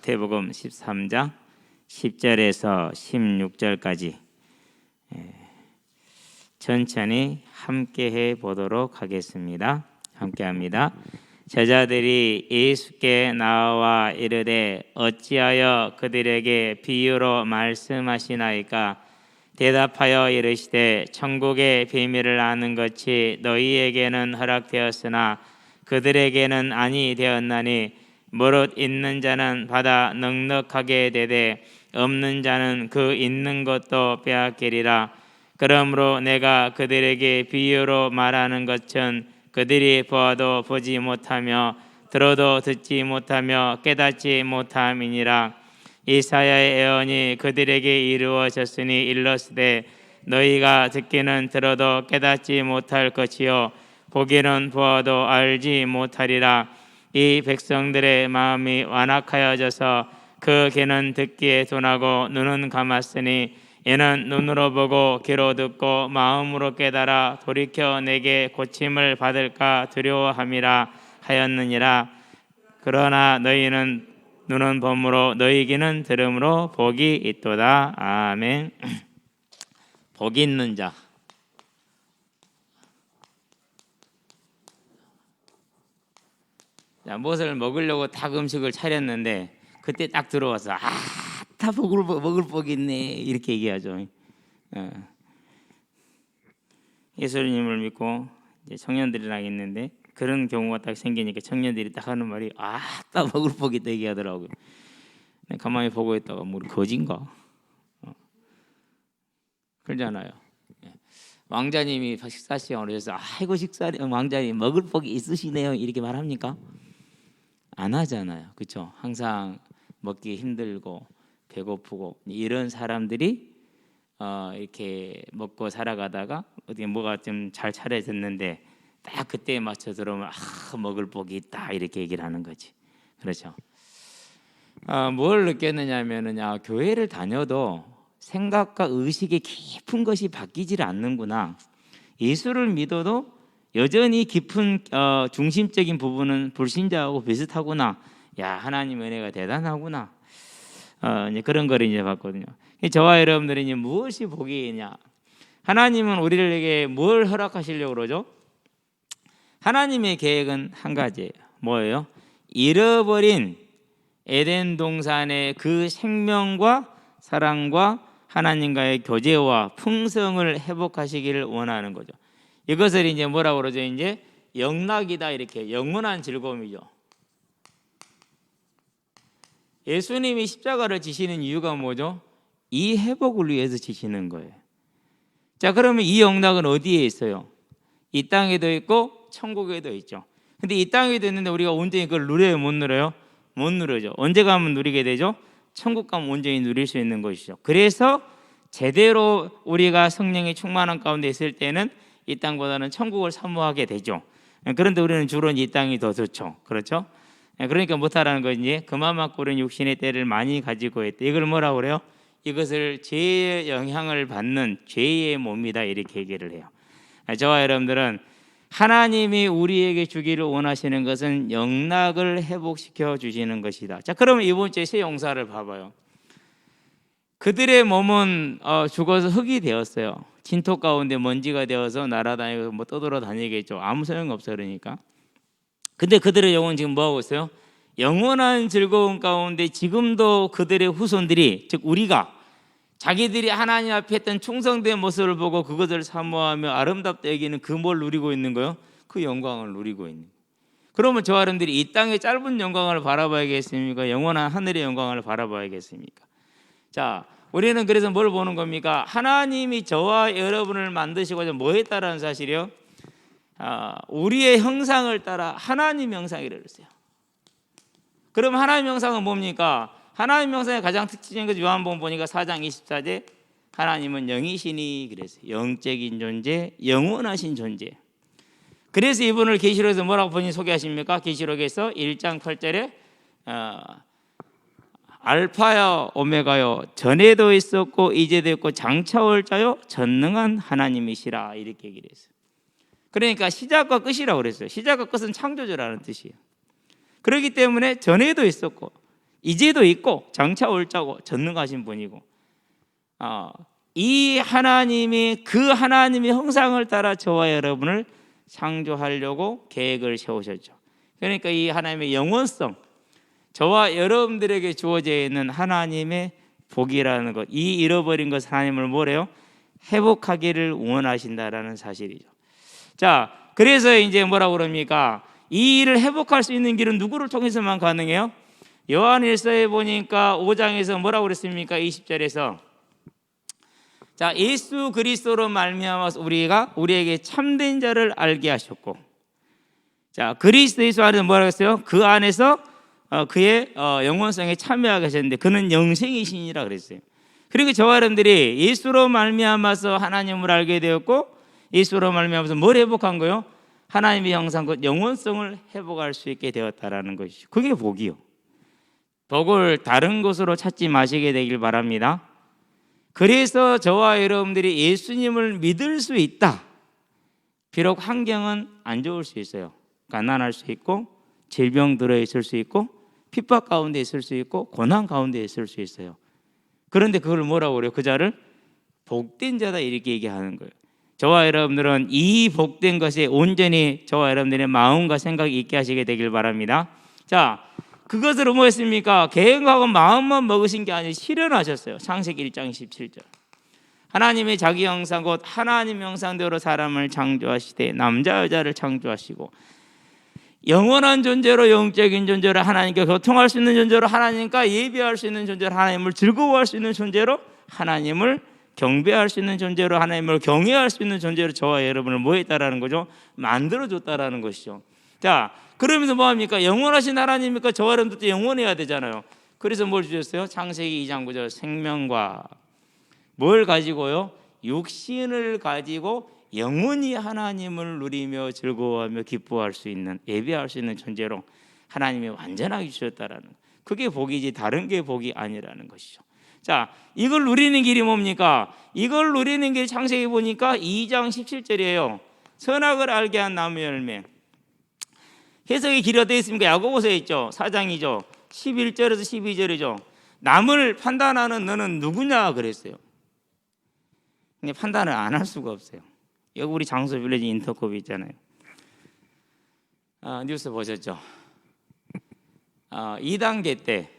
마태복음 13장 10절에서 16절까지 천천히 함께 해 보도록 하겠습니다. 함께 합니다. 제자들이 예수께 나와 이르되 어찌하여 그들에게 비유로 말씀하시나이까? 대답하여 이르시되 천국의 비밀을 아는 것이 너희에게는 허락되었으나 그들에게는 아니 되었나니 무릇 있는 자는 받아 넉넉하게 되되 없는 자는 그 있는 것도 빼앗기리라. 그러므로 내가 그들에게 비유로 말하는 것은 그들이 보아도 보지 못하며 들어도 듣지 못하며 깨닫지 못함이니라. 이사야의 예언이 그들에게 이루어졌으니 일렀으되 너희가 듣기는 들어도 깨닫지 못할 것이요 보기는 보아도 알지 못하리라. 이 백성들의 마음이 완악하여져서 그 귀는 듣기에 둔하고 눈은 감았으니 이는 눈으로 보고 귀로 듣고 마음으로 깨달아 돌이켜 내게 고침을 받을까 두려워함이라 하였느니라. 그러나 너희는 눈은 봄으로 너희 귀는 들음으로 복이 있도다. 아멘. 복 있는 자. 자, 무엇을 먹으려고 딱 음식을 차렸는데 그때 딱 들어와서 다 먹을 복이 있네 이렇게 얘기하죠. 예수님을 믿고 이제 청년들이랑 있는데 그런 경우가 딱 생기니까 청년들이 딱 하는 말이 다 먹을 복이 있다 얘기하더라고요. 가만히 보고 있다가 뭐 거진가? 그러잖아요. 왕자님이 식사 시간을 해서 아이고 왕자님 먹을 복이 있으시네요 이렇게 말합니까? 안 하잖아요. 그렇죠? 항상 먹기 힘들고 배고프고 이런 사람들이 이렇게 먹고 살아가다가 어떻게 뭐가 좀 잘 차려졌는데 딱 그때에 맞춰 들어오면 먹을 복이 있다 이렇게 얘기를 하는 거지. 그렇죠? 뭘 느꼈느냐면은 교회를 다녀도 생각과 의식이 깊은 것이 바뀌질 않는구나. 예수를 믿어도 여전히 깊은 중심적인 부분은 불신자하고 비슷하구나. 야, 하나님 은혜가 대단하구나. 이제 그런 거를 이제 봤거든요. 저와 여러분들이 이제 무엇이 복이냐? 하나님은 우리에게 뭘 허락하시려고 그러죠? 하나님의 계획은 한 가지예요. 뭐예요? 잃어버린 에덴 동산의 그 생명과 사랑과 하나님과의 교제와 풍성을 회복하시기를 원하는 거죠. 이것을 이제 뭐라고 그러죠? 이제 영락이다 이렇게 영원한 즐거움이죠. 예수님이 십자가를 지시는 이유가 뭐죠? 이 회복을 위해서 지시는 거예요. 자, 그러면 이 영락은 어디에 있어요? 이 땅에도 있고 천국에도 있죠. 근데 이 땅에도 있는데 우리가 온전히 그걸 누려요? 못 누려요? 못 누려죠. 언제 가면 누리게 되죠? 천국 가면 온전히 누릴 수 있는 것이죠. 그래서 제대로 우리가 성령의 충만한 가운데 있을 때는 이 땅보다는 천국을 사모하게 되죠. 그런데 우리는 주로 이 땅이 더 좋죠. 그렇죠? 그러니까 못하라는 거지. 그만 맞고 우리는 육신의 때를 많이 가지고 있다. 이걸 뭐라고 그래요? 이것을 죄의 영향을 받는 죄의 몸이다 이렇게 얘기를 해요. 저와 여러분들은 하나님이 우리에게 주기를 원하시는 것은 영락을 회복시켜 주시는 것이다. 자, 그러면 이번 주에 새 용사를 봐봐요. 그들의 몸은 죽어서 흙이 되었어요. 진토 가운데 먼지가 되어서 날아다니고 뭐 떠돌아다니겠죠. 아무 소용이 없어 그러니까. 근데 그들의 영혼은 지금 뭐하고 있어요? 영원한 즐거움 가운데 지금도 그들의 후손들이 즉 우리가 자기들이 하나님 앞에 했던 충성된 모습을 보고 그것을 사모하며 아름답다 여기는 그 뭘 누리고 있는 거예요? 그 영광을 누리고 있는 거예요. 그러면 저 사람들이 이 땅의 짧은 영광을 바라봐야겠습니까? 영원한 하늘의 영광을 바라봐야겠습니까? 자, 우리는 그래서 뭘 보는 겁니까? 하나님이 저와 여러분을 만드시고자 뭐 했다라는 사실이요? 우리의 형상을 따라 하나님 형상이라고 했어요. 그럼 하나님 형상은 뭡니까? 하나님 형상의 가장 특징적인 것 요한복음 보니까 4장 24절 하나님은 영이시니 그랬어요. 영적인 존재, 영원하신 존재. 그래서 이분을 계시록에서 뭐라고 본인이 소개하십니까? 계시록에서 1장 8절에 알파요 오메가요 전에도 있었고 이제도 있고 장차 올 자요 전능한 하나님이시라 이렇게 얘기를 했어요. 그러니까 시작과 끝이라고 그랬어요. 시작과 끝은 창조주라는 뜻이에요. 그렇기 때문에 전에도 있었고 이제도 있고 장차 올 자고 전능하신 분이고, 이 하나님이 그 하나님의 형상을 따라 저와 여러분을 창조하려고 계획을 세우셨죠. 그러니까 이 하나님의 영원성, 저와 여러분들에게 주어져 있는 하나님의 복이라는 것, 이 잃어버린 것 하나님을 뭐래요? 회복하기를 원하신다라는 사실이죠. 자, 그래서 이제 뭐라고 그럽니까? 이 일을 회복할 수 있는 길은 누구를 통해서만 가능해요? 요한일서에 보니까 5장에서 뭐라고 그랬습니까? 20절에서 자, 예수 그리스도로 말미암아서 우리에게 참된 자를 알게 하셨고, 자, 그리스도 예수 안에서 뭐라고 했어요? 그 안에서 그의 영원성에 참여하게 하셨는데 그는 영생이시니라 그랬어요. 그리고 저와 여러분들이 예수로 말미암아서 하나님을 알게 되었고, 예수로 말미암아서 뭘 회복한 거요? 하나님의 형상, 그 영원성을 회복할 수 있게 되었다라는 것이죠. 그게 복이요. 복을 다른 곳으로 찾지 마시게 되길 바랍니다. 그래서 저와 여러분들이 예수님을 믿을 수 있다. 비록 환경은 안 좋을 수 있어요. 가난할 수 있고, 질병 들어있을 수 있고, 핍박 가운데 있을 수 있고, 고난 가운데 있을 수 있어요. 그런데 그걸 뭐라고 그래요? 그 자를 복된 자다 이렇게 얘기하는 거예요. 저와 여러분들은 이 복된 것에 온전히 저와 여러분들의 마음과 생각이 있게 하시게 되길 바랍니다. 자, 그것으로 뭐였습니까? 계획하고 마음만 먹으신 게 아니라 실현하셨어요. 창세기 1장 17절. 하나님의 자기 형상 곧 하나님 형상대로 사람을 창조하시되 남자 여자를 창조하시고, 영원한 존재로 영적인 존재로 하나님과 교통할 수 있는 존재로 하나님과 예배할 수 있는 존재로 하나님을 즐거워할 수 있는 존재로 하나님을 경배할 수 있는 존재로 하나님을 경외할 수 있는 존재로 저와 여러분을 뭐 했다라는 거죠? 만들어줬다라는 것이죠. 자, 그러면서 뭐합니까? 영원하신 하나님이니까 저와 여러분들도 영원해야 되잖아요. 그래서 뭘 주셨어요? 창세기 2장 9절 생명과 뭘 가지고요? 육신을 가지고 영원히 하나님을 누리며 즐거워하며 기뻐할 수 있는, 예배할 수 있는 존재로 하나님이 완전하게 주셨다라는 것. 그게 복이지 다른 게 복이 아니라는 것이죠. 자, 이걸 누리는 길이 뭡니까? 이걸 누리는 길 창세기 보니까 2장 17절이에요. 선악을 알게 한 나무 열매. 해석의 길이 어떻게 있습니까? 야고보서에 있죠. 4장이죠. 11절에서 12절이죠. 남을 판단하는 너는 누구냐 그랬어요. 근데 판단을 안 할 수가 없어요. 여기 우리 장소 빌리지 인터컵이 있잖아요. 뉴스 보셨죠? 2단계 때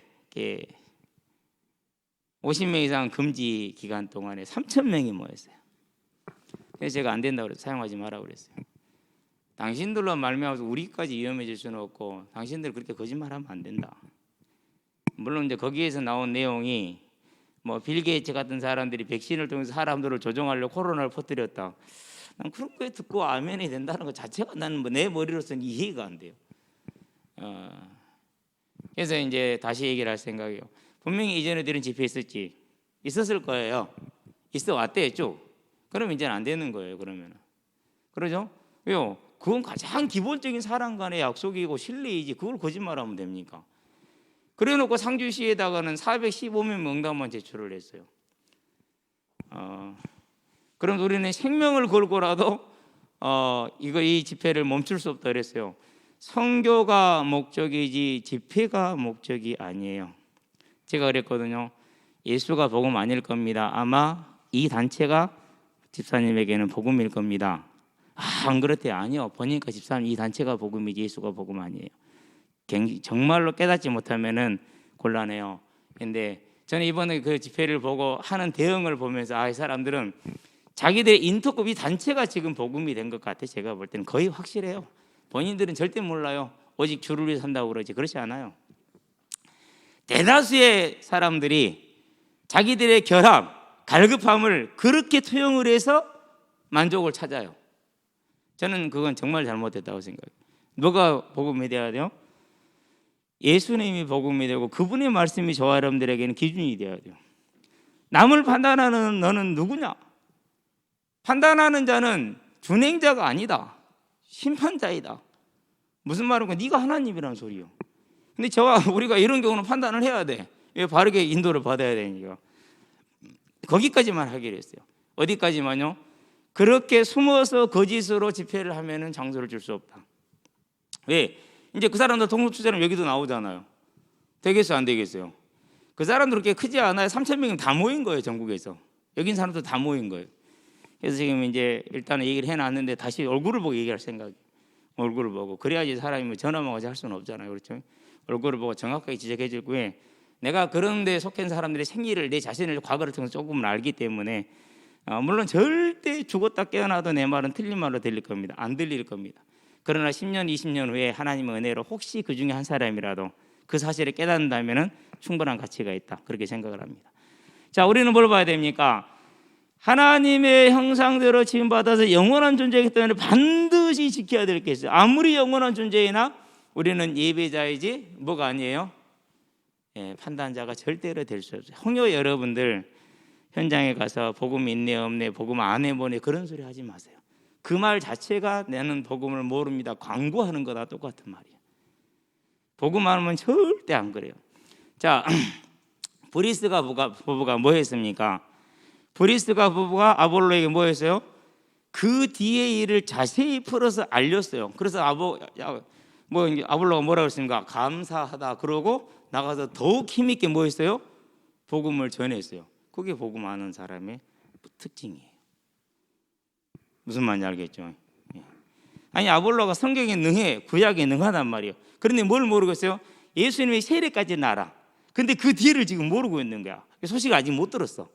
50명 이상 금지 기간 동안에 3,000명이 모였어요. 그래서 제가 안 된다고 그래서 사용하지 말라고 그랬어요. 당신들로 말미암아서 우리까지 위험해질 수는 없고, 당신들 그렇게 거짓말하면 안 된다. 물론 이제 거기에서 나온 내용이 뭐 빌 게이츠 같은 사람들이 백신을 통해서 사람들을 조종하려고 코로나를 퍼뜨렸다. 난 그렇게 듣고 아멘이 된다는 것 자체가 나는 뭐 내 머리로서는 이해가 안 돼요. 그래서 이제 다시 얘기를 할 생각이에요. 분명히 이전에 들은 집회 있었을 거예요. 있어 왔대요 쭉. 그러면 이제는 안 되는 거예요. 그러면 그러죠? 왜요? 그건 가장 기본적인 사람 간의 약속이고 신뢰이지 그걸 거짓말하면 됩니까? 그래놓고 상주시에다가는 415명 명단만 제출을 했어요. 그럼 우리는 생명을 걸고라도 이 집회를 멈출 수 없다 그랬어요. 선교가 목적이지 집회가 목적이 아니에요. 제가 그랬거든요. 예수가 복음 아닐 겁니다. 아마 이 단체가 집사님에게는 복음일 겁니다. 안 그렇대요. 아니요. 보니까 집사님 이 단체가 복음이지 예수가 복음 아니에요. 정말로 깨닫지 못하면은 곤란해요. 근데 저는 이번에 그 집회를 보고 하는 대응을 보면서 이 사람들은 자기들의 인터컵 이 단체가 지금 복음이 된 것 같아. 제가 볼 때는 거의 확실해요. 본인들은 절대 몰라요. 오직 주를 위해 산다고 그러지. 그렇지 않아요. 대다수의 사람들이 자기들의 결함, 갈급함을 그렇게 투영을 해서 만족을 찾아요. 저는 그건 정말 잘못됐다고 생각해요. 누가 복음이 돼야 돼요? 예수님이 복음이 되고 그분의 말씀이 저와 여러분들에게는 기준이 되어야 돼요. 남을 판단하는 너는 누구냐? 판단하는 자는 준행자가 아니다. 심판자이다. 무슨 말인가? 네가 하나님이라는 소리요. 근데 우리가 이런 경우는 판단을 해야 돼. 왜? 바르게 인도를 받아야 되니까. 거기까지만 하기로 했어요. 어디까지만요? 그렇게 숨어서 거짓으로 집회를 하면은 장소를 줄 수 없다. 왜? 이제 그 사람들 통수투자는 여기도 나오잖아요. 되겠어요, 안 되겠어요? 그 사람들 그렇게 크지 않아요. 3,000명이 다 모인 거예요, 전국에서. 여긴 사람들 다 모인 거예요. 그래서 지금 이제 일단은 얘기를 해놨는데 다시 얼굴을 보고 얘기할 생각이에요. 얼굴을 보고. 그래야지 사람이 뭐 전화만 가지 할 수는 없잖아요, 그렇죠? 얼굴을 보고 정확하게 지적해 줄 거예요. 내가 그런 데 속한 사람들의 생리를, 내 자신을 과거를 통해서 조금은 알기 때문에 물론 절대 죽었다 깨어나도 내 말은 틀린 말로 들릴 겁니다. 안 들릴 겁니다. 그러나 10년, 20년 후에 하나님의 은혜로 혹시 그 중에 한 사람이라도 그 사실을 깨닫는다면 충분한 가치가 있다, 그렇게 생각을 합니다. 자, 우리는 뭘 봐야 됩니까? 하나님의 형상대로 지음받아서 영원한 존재이기 때문에 반드시 지켜야 될 게 있어요. 아무리 영원한 존재이나 우리는 예배자이지 뭐가 아니에요? 판단자가 절대로 될 수 없어요. 홍요 여러분들 현장에 가서 복음 있네 없네, 복음 안 해보네, 그런 소리 하지 마세요. 그 말 자체가 나는 복음을 모릅니다, 광고하는 거다 똑같은 말이에요. 복음 안 하면 절대 안 그래요. 자, 브리스가 부부가 뭐 했습니까? 브리스가 부부가 아볼로에게 뭐 했어요? 그 뒤에 일을 자세히 풀어서 알렸어요. 그래서 아볼로가 뭐라고 했습니까? 감사하다 그러고 나가서 더욱 힘있게 뭐 했어요? 복음을 전했어요. 그게 복음 아는 사람의 특징이에요. 무슨 말인지 알겠죠? 아니, 아볼로가 성경에 능해, 구약에 능하단 말이에요. 그런데 뭘 모르겠어요? 예수님의 세례까지는 알아. 근데 그 뒤를 지금 모르고 있는 거야. 소식을 아직 못 들었어.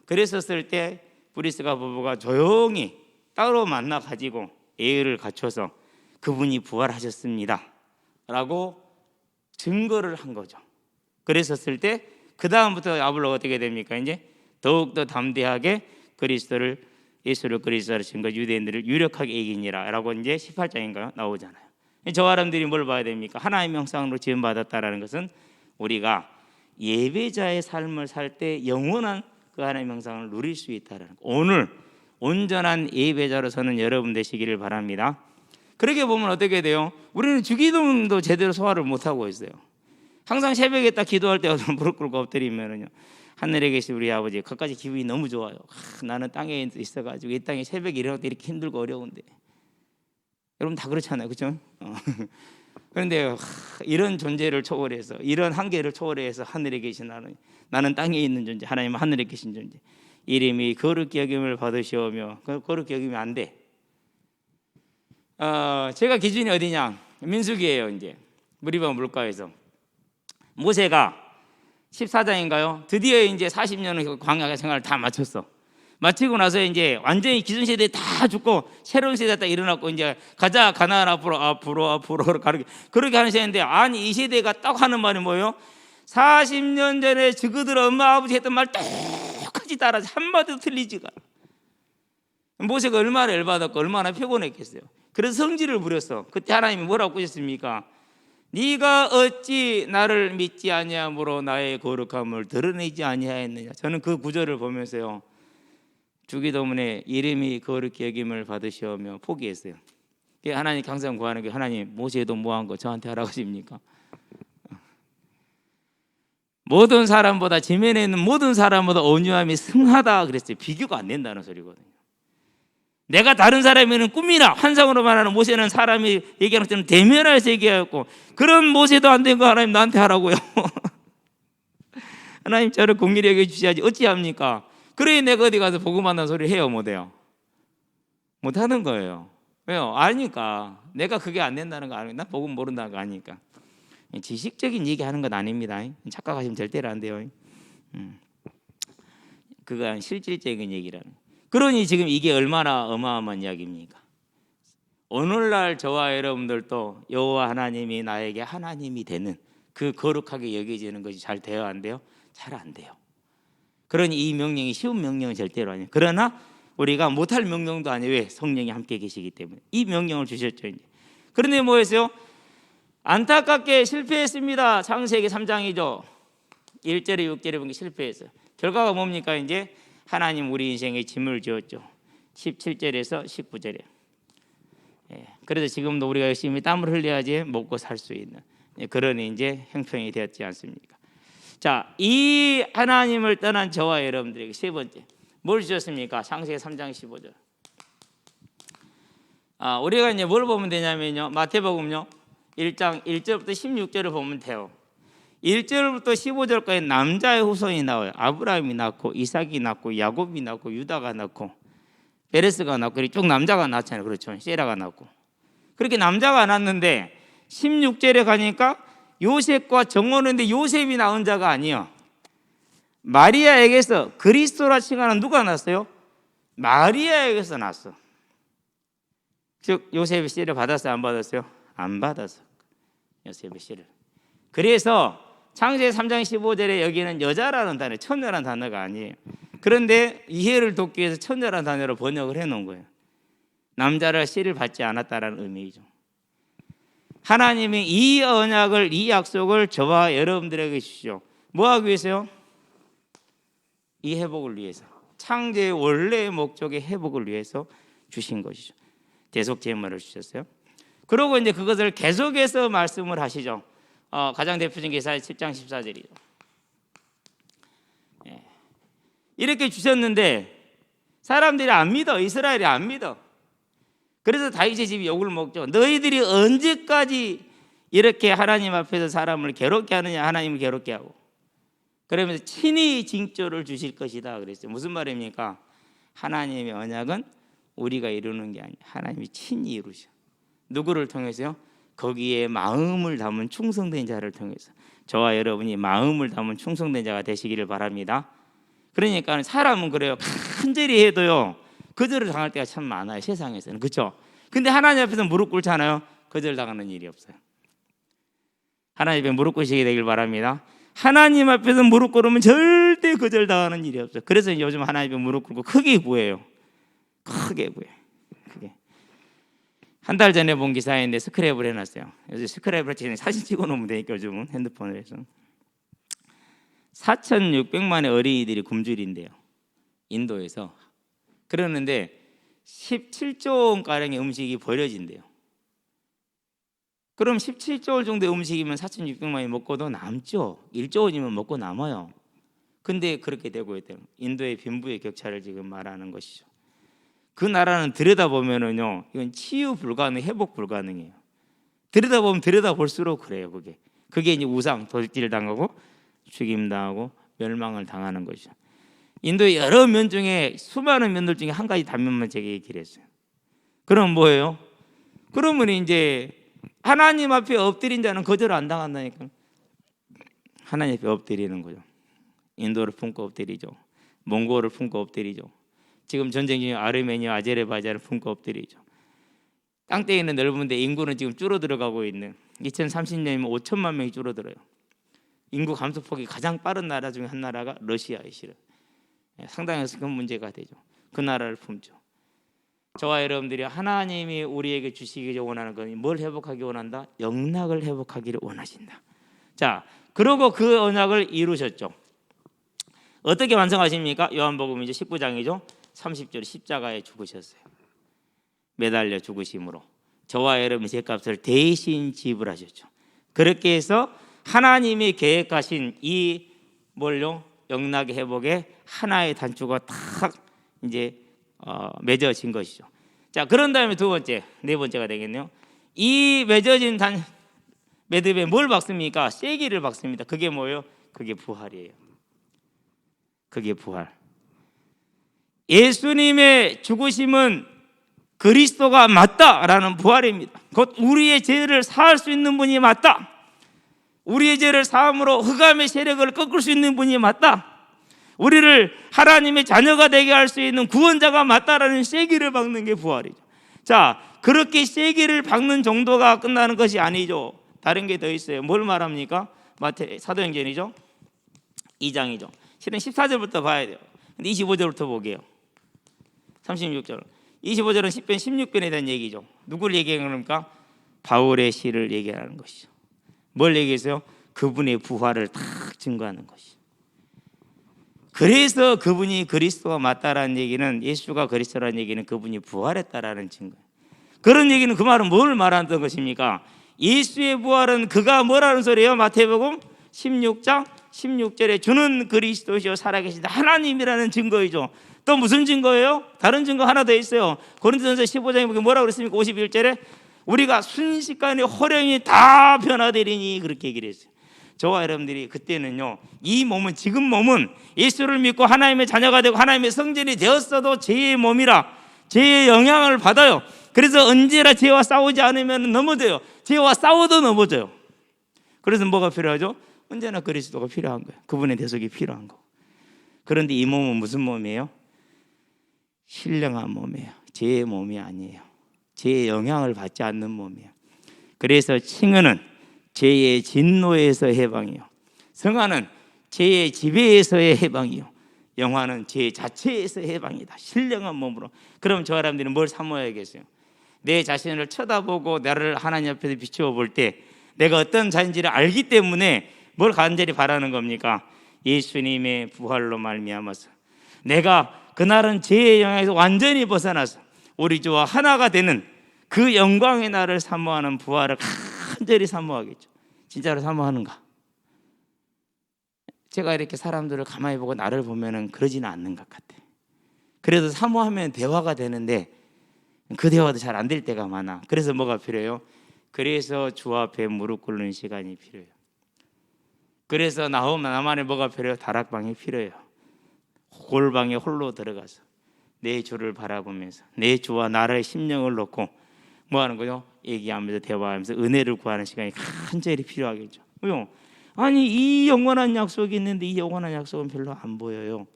그랬었을 때 브리스가 부부가 조용히 따로 만나 가지고 예의를 갖춰서 그분이 부활하셨습니다 라고 증거를 한 거죠. 그랬었을 때 그 다음부터 아볼로가 어떻게 됩니까? 이제 더욱더 담대하게 예수를 그리스도로 증거 유대인들을 유력하게 이기니라 라고 이제 18장인가요? 나오잖아요. 저 사람들이 뭘 봐야 됩니까? 하나님의 형상으로 지음받았다라는 것은 우리가 예배자의 삶을 살 때 영원한 그 하나님의 형상을 누릴 수 있다는 거. 오늘 온전한 예배자로 서는 여러분 되시기를 바랍니다. 그렇게 보면 어떻게 돼요? 우리는 주기도문도 제대로 소화를 못하고 있어요. 항상 새벽에 딱 기도할 때 무릎 꿇고 엎드리면은요, 하늘에 계신 우리 아버지, 그까지 기분이 너무 좋아요. 나는 땅에 있어가지고 이 땅에 새벽에 일어날 때 이렇게 힘들고 어려운데, 여러분 다 그렇잖아요, 그렇죠? 그런데 이런 존재를 초월해서, 이런 한계를 초월해서 하늘에 계신 나는 땅에 있는 존재, 하나님은 하늘에 계신 존재, 이름이 거룩히 여김을 받으시오며, 거룩히 여기면 안 돼. 제가 기준이 어디냐? 민수기예요. 이제 무리바 물가에서 모세가 14장인가요? 드디어 이제 40년의 광야 생활을 다 마쳤어. 마치고 나서 이제 완전히 기존 세대 다 죽고 새로운 세대 딱 일어났고, 이제 가자 가나안 앞으로 가르게 그렇게 하는 세대인데, 아니 이 세대가 딱 하는 말이 뭐예요? 40년 전에 그들 엄마 아버지 했던 말 똑같이 따라서 한마디도 틀리지가 않아. 모세가 얼마나 열받았고 얼마나 피곤했겠어요. 그래서 성질을 부렸어. 그때 하나님이 뭐라고 꾸셨습니까? 네가 어찌 나를 믿지 아니함으로 나의 거룩함을 드러내지 아니하였느냐. 저는 그 구절을 보면서요, 주기도문에 이름이 거룩히 여김을 받으시오며 포기했어요. 하나님 항상 구하는 게, 하나님 모세도 뭐한 거 저한테 하라고 하십니까? 모든 사람보다, 지면에 있는 모든 사람보다 온유함이 승하다 그랬어요. 비교가 안 된다는 소리거든요. 내가 다른 사람에는 꿈이나 환상으로 말하는 모세는 사람이 얘기하는 것처럼 대면하여서 얘기하였고, 그런 모세도 안 된 거 하나님 나한테 하라고요. 하나님 저를 공의히 여겨주셔야지 어찌합니까? 그래 내가 어디 가서 복음 만난 소리 해요? 못해요? 못하는 거예요. 왜요? 아니까. 내가 그게 안 된다는 거 아니까. 난 복음 모른다는 거 아니까. 지식적인 얘기하는 건 아닙니다. 착각하시면 절대로 안 돼요. 그건 실질적인 얘기라는 거예요. 그러니 지금 이게 얼마나 어마어마한 이야기입니까? 오늘날 저와 여러분들도 여호와 하나님이 나에게 하나님이 되는, 그 거룩하게 여겨지는 것이 잘 돼요, 안 돼요? 잘 안 돼요. 그러니 이 명령이 쉬운 명령은 절대로 아니에요. 그러나 우리가 못할 명령도 아니에요. 왜? 성령이 함께 계시기 때문에 이 명령을 주셨죠. 이제. 그런데 뭐였어요? 안타깝게 실패했습니다. 창세기 3장이죠 1절에 6절에 보면 실패했어요. 결과가 뭡니까? 이제 하나님 우리 인생에 짐을 지었죠. 17절에서 19절에. 그래서 지금도 우리가 열심히 땀을 흘려야지 먹고 살 수 있는 그런 이제 형편이 되었지 않습니까? 자, 이 하나님을 떠난 저와 여러분들에게 세 번째 뭘 주셨습니까? 창세기 3장 15절. 우리가 이제 뭘 보면 되냐면요, 마태복음요 1장 1절부터 16절을 보면 돼요. 1절부터 15절까지 남자의 후손이 나와요. 아브라함이 낳고 이삭이 낳고 야곱이 낳고 유다가 낳고 베레스가 낳고 쭉 남자가 낳잖아요. 그렇죠. 세라가 낳고. 그렇게 남자가 낳았는데 16절에 가니까 요셉과 정혼인데 요셉이 낳은 자가 아니에요. 마리아에게서 그리스도라 칭하는 누가 낳았어요? 마리아에게서 낳았어. 즉 요셉이 씨를 받았어요? 안 받았어요? 안 받았어. 요셉의 씨를. 그래서 창세기 3장 15절에 여기는 여자라는 단어, 처녀라는 단어가 아니에요. 그런데 이해를 돕기 위해서 처녀라는 단어로 번역을 해놓은 거예요. 남자를 씨를 받지 않았다라는 의미죠. 하나님이 이 언약을, 이 약속을 저와 여러분들에게 주시죠. 뭐 하기 위해서요? 이 회복을 위해서, 창조의 원래의 목적의 회복을 위해서 주신 것이죠. 대속 제물을 주셨어요. 그리고 이제 그것을 계속해서 말씀을 하시죠. 가장 대표적인 게 이사야 7장 14절이죠. 이렇게 주셨는데 사람들이 안 믿어. 이스라엘이 안 믿어. 그래서 다윗의 집이 욕을 먹죠. 너희들이 언제까지 이렇게 하나님 앞에서 사람을 괴롭게 하느냐. 하나님을 괴롭게 하고. 그러면서 친히 징조를 주실 것이다 그랬어요. 무슨 말입니까? 하나님의 언약은 우리가 이루는 게 아니에요. 하나님이 친히 이루셔. 누구를 통해서요? 거기에 마음을 담은 충성된 자를 통해서. 저와 여러분이 마음을 담은 충성된 자가 되시기를 바랍니다. 그러니까 사람은 그래요. 간절히 해도요 거절을 당할 때가 참 많아요. 세상에서는. 그렇죠? 근데 하나님 앞에서 무릎 꿇잖아요. 거절당하는 일이 없어요. 하나님 앞에 무릎 꿇으시게 되길 바랍니다. 하나님 앞에서 무릎 꿇으면 절대 거절당하는 일이 없어요. 그래서 요즘 하나님 앞에 무릎 꿇고 크게 구해요. 크게 구해. 크게. 한 달 전에 본 기사인데 스크랩을 해놨어요. 요즘 스크랩을 지금 사진 찍어놓으면 되니까 요즘은 핸드폰을 해서 4,600만의 어린이들이 굶주린대요. 인도에서. 그러는데 17조 원가량의 음식이 버려진대요. 그럼 17조 원 정도의 음식이면 4,600만이 먹고도 남죠. 1조 원이면 먹고 남아요. 근데 그렇게 되고 있대요. 인도의 빈부의 격차를 지금 말하는 것이죠. 그 나라는 들여다보면은요, 이건 치유 불가능, 회복 불가능해요. 들여다보면 들여다볼수록 그래요. 그게 이제 우상, 도둑질 당하고 죽임 당하고 멸망을 당하는 것이죠. 인도의 여러 면 중에 수많은 면들 중에 한 가지 단면만 제게 얘기를 했어요. 그럼 뭐예요? 그러면 이제 하나님 앞에 엎드린 자는 거절 안 당한다니까. 하나님 앞에 엎드리는 거죠. 인도를 품고 엎드리죠. 몽골을 품고 엎드리죠. 지금 전쟁 중에 아르메니아, 아제르바이잔을 품고 엎드리죠. 땅덩이는 넓은데 인구는 지금 줄어들어가고 있는 2030년이면 5천만 명이 줄어들어요. 인구 감소폭이 가장 빠른 나라 중에 한 나라가 러시아에 실은 상당히 큰 문제가 되죠. 그 나라를 품죠. 저와 여러분들이 하나님이 우리에게 주시기를 원하는 건 뭘 회복하기 원한다? 영락을 회복하기를 원하신다. 자, 그러고 그 언약을 이루셨죠. 어떻게 완성하십니까? 요한복음 이제 19장이죠. 30절 십자가에 죽으셨어요. 매달려 죽으심으로 저와 여러분 죄값을 대신 지불하셨죠. 그렇게 해서 하나님이 계획하신 이 뭘요? 영락의 회복에 하나의 단추가 탁 이제 맺어진 것이죠. 자, 그런 다음에 두 번째, 네 번째가 되겠네요. 이 맺어진 매듭에 뭘 박습니까? 쐐기를 박습니다. 그게 뭐예요? 그게 부활이에요. 그게 부활. 예수님의 죽으심은 그리스도가 맞다라는 부활입니다. 곧 우리의 죄를 사할 수 있는 분이 맞다. 우리의 죄를 사함으로 흑암의 세력을 꺾을 수 있는 분이 맞다. 우리를 하나님의 자녀가 되게 할 수 있는 구원자가 맞다라는 쐐기를 박는 게 부활이죠. 자, 그렇게 쐐기를 박는 정도가 끝나는 것이 아니죠. 다른 게 더 있어요. 뭘 말합니까? 사도행전이죠. 2장이죠. 실은 14절부터 봐야 돼요. 근데 25절부터 보게요. 36절. 25절은 10편 16편에 대한 얘기죠. 누구를 얘기하는 겁니까? 바울의 시를 얘기하는 것이죠. 뭘 얘기했어요? 그분의 부활을 딱 증거하는 것이죠. 그래서 그분이 그리스도가 맞다라는 얘기는, 예수가 그리스도라는 얘기는 그분이 부활했다라는 증거예요. 그런 얘기는 그 말은 뭘 말하는 것입니까? 예수의 부활은 그가 뭐라는 소리예요? 마태복음 16장 16절에 주는 그리스도시요 살아계신다 하나님이라는 증거이죠. 또 무슨 증거예요? 다른 증거 하나 더 있어요. 고린도전서 15장에 보면 뭐라고 그랬습니까? 51절에 우리가 순식간에 호령이 다 변화되리니 그렇게 얘기를 했어요. 저와 여러분들이 그때는요, 이 몸은, 지금 몸은 예수를 믿고 하나님의 자녀가 되고 하나님의 성전이 되었어도 죄의 몸이라 죄의 영향을 받아요. 그래서 언제나 죄와 싸우지 않으면 넘어져요. 죄와 싸워도 넘어져요. 그래서 뭐가 필요하죠? 언제나 그리스도가 필요한 거예요. 그분의 대속이 필요한 거. 그런데 이 몸은 무슨 몸이에요? 신령한 몸이에요. 죄의 몸이 아니에요. 죄의 영향을 받지 않는 몸이에요. 그래서 칭언은 죄의 진노에서 해방이요, 성화는 죄의 지배에서의 해방이요, 영화는 죄 자체에서 해방이다. 신령한 몸으로. 그럼 저 사람들은 뭘 사모해야겠어요? 내 자신을 쳐다보고 나를 하나님 앞에서 비추어 볼 때 내가 어떤 자인지를 알기 때문에 뭘 간절히 바라는 겁니까? 예수님의 부활로 말미암아서 내가 그날은 죄의 영향에서 완전히 벗어나서 우리 주와 하나가 되는 그 영광의 날을 사모하는 부활을 간절히 사모하겠죠. 진짜로 사모하는가? 제가 이렇게 사람들을 가만히 보고 나를 보면은 그러지는 않는 것 같아. 그래도 사모하면 대화가 되는데 그 대화도 잘 안 될 때가 많아. 그래서 뭐가 필요해요? 그래서 주 앞에 무릎 꿇는 시간이 필요해요. 그래서 나만의 뭐가 필요해요? 다락방이 필요해요. 골방에 홀로 들어가서 내 주를 바라보면서 내 주와 나를 심령을 놓고 뭐 하는 거요? 얘기하면서 대화하면서 은혜를 구하는 시간이 간절히 필요하겠죠. 왜요? 아니, 이 영원한 약속이 있는데 이 영원한 약속은 별로 안 보여요.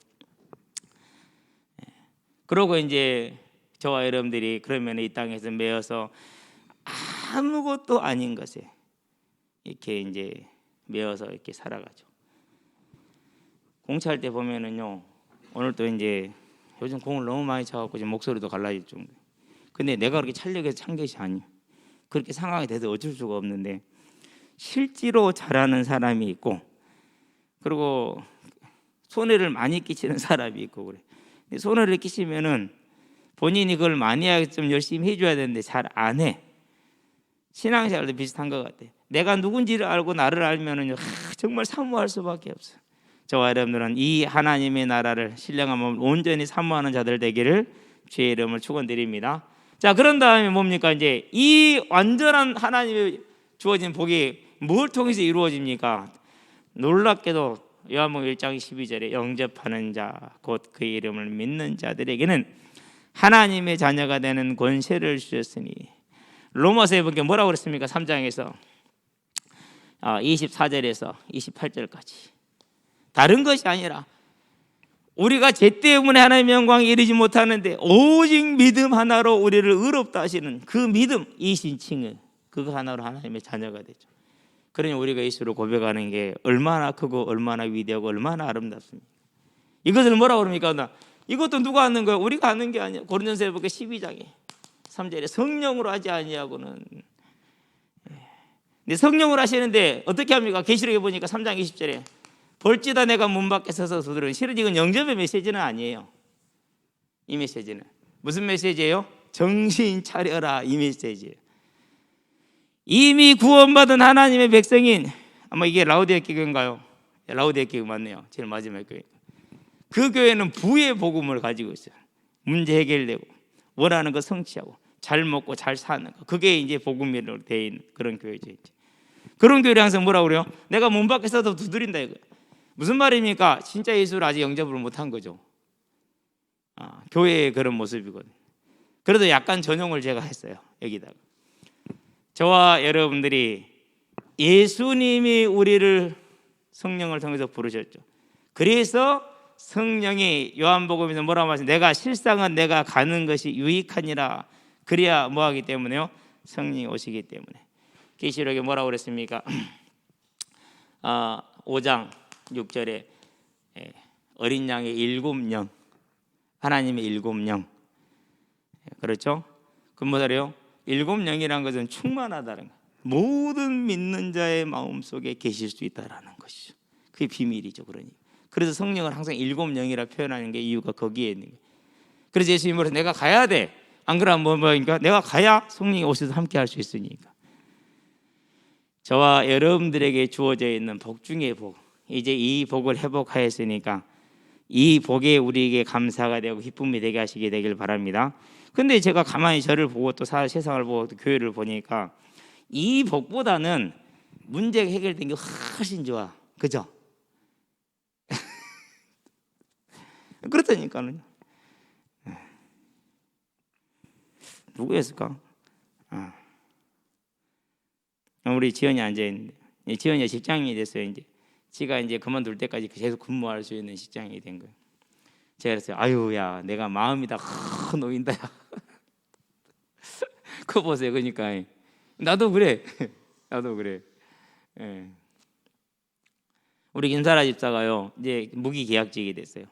그러고 이제 저와 여러분들이 그러면 이 땅에서 매여서 아무것도 아닌 것에 이렇게 이제 매여서 이렇게 살아가죠. 공차할 때 보면은요, 오늘 또 이제 요즘 공을 너무 많이 차갖고 지금 목소리도 갈라질 정도. 근데 내가 그렇게 찰력해서 찬 것이 아니에요. 그렇게 상황이 돼도 어쩔 수가 없는데 실제로 잘하는 사람이 있고, 그리고 손해를 많이 끼치는 사람이 있고 그래. 근데 손해를 끼치면은 본인이 그걸 많이 하기 좀 열심히 해줘야 되는데 잘 안 해. 신앙생활도 비슷한 것 같아. 내가 누군지를 알고 나를 알면은요, 정말 사모할 수밖에 없어. 저와 여러분들은 이 하나님의 나라를 신령한 몸을 온전히 사모하는 자들 되기를 주의 이름을 축원드립니다. 자, 그런 다음에 뭡니까? 이제 이 완전한 하나님의 주어진 복이 뭘 통해서 이루어집니까? 놀랍게도 요한복음 1장 12절에 영접하는 자 곧 그의 이름을 믿는 자들에게는 하나님의 자녀가 되는 권세를 주셨으니. 로마서에 보니까 뭐라고 그랬습니까? 3장에서 24절에서 28절까지 다른 것이 아니라 우리가 죄 때문에 하나님의 영광에 이르지 못하는데 오직 믿음 하나로 우리를 의롭다 하시는 그 믿음, 이 신칭을 그거 하나로 하나님의 자녀가 되죠. 그러니 우리가 예수를 고백하는 게 얼마나 크고 얼마나 위대하고 얼마나 아름답습니까? 이것을 뭐라고 그럽니까? 이것도 누가 하는 거예요? 우리가 하는 게 아니에요. 고린도전서에 보니까 12장에 3절에 성령으로 하지 아니하고는. 근데 성령으로 하시는데 어떻게 합니까? 계시록에 보니까 3장 20절에 볼지다 내가 문 밖에 서서 두드리는. 실은 이건 영접의 메시지는 아니에요. 이 메시지는 무슨 메시지예요? 정신 차려라, 이 메시지예요. 이미 구원받은 하나님의 백성인, 아마 이게 라우디아 교회인가요? 라우디아 교회 맞네요. 제일 마지막 교회. 그 교회는 부의 복음을 가지고 있어요. 문제 해결되고 원하는 거 성취하고 잘 먹고 잘 사는 거, 그게 이제 복음으로 되어 있는 그런 교회죠. 이제. 그런 교회를 항상 뭐라고 그래요? 내가 문 밖에서도 두드린다 이거. 무슨 말입니까? 진짜 예수를 아직 영접을 못한 거죠. 교회의 그런 모습이거든요. 그래도 약간 전용을 제가 했어요. 여기다가 저와 여러분들이 예수님이 우리를 성령을 통해서 부르셨죠. 그래서 성령이 요한복음에서 뭐라고 말씀? 내가 실상은 내가 가는 것이 유익하니라. 그래야 뭐하기 때문에요? 성령이 오시기 때문에. 계시록에 뭐라고 그랬습니까? 5장 6절에 어린 양의 7영, 하나님의 7영. 그렇죠? 그 뭐래요? 7영이라는 것은 충만하다는 거. 모든 믿는 자의 마음속에 계실 수 있다라는 것이죠. 그게 비밀이죠. 그래서 성령을 항상 7영이라 표현하는 게 이유가 거기에 있는 거예요. 그래서 예수님이 뭐래요? 내가 가야 돼. 안 그러면 뭐니까? 내가 가야 성령이 오셔서 함께 할 수 있으니까. 저와 여러분들에게 주어져 있는 복 중의 복, 이제 이 복을 회복하였으니까 이 복에 우리에게 감사가 되고 기쁨이 되게 하시게 되길 바랍니다. 근데 제가 가만히 저를 보고 또 세상을 보고 또 교회를 보니까 이 복보다는 문제가 해결된 게 훨씬 좋아. 그죠? 그렇다니까요. 누구였을까? 우리 지연이 앉아있는데, 지연이가 직장인이 됐어요. 이제 지가 이제 그만둘 때까지 계속 근무할 수 있는 직장이 된 거예요. 제가 그랬어요. 아유야, 내가 마음이 다 놓인다. 그거 보세요. 그러니까 나도 그래. 나도 그래. 예. 우리 김사라 집사가요, 이제 무기계약직이 됐어요.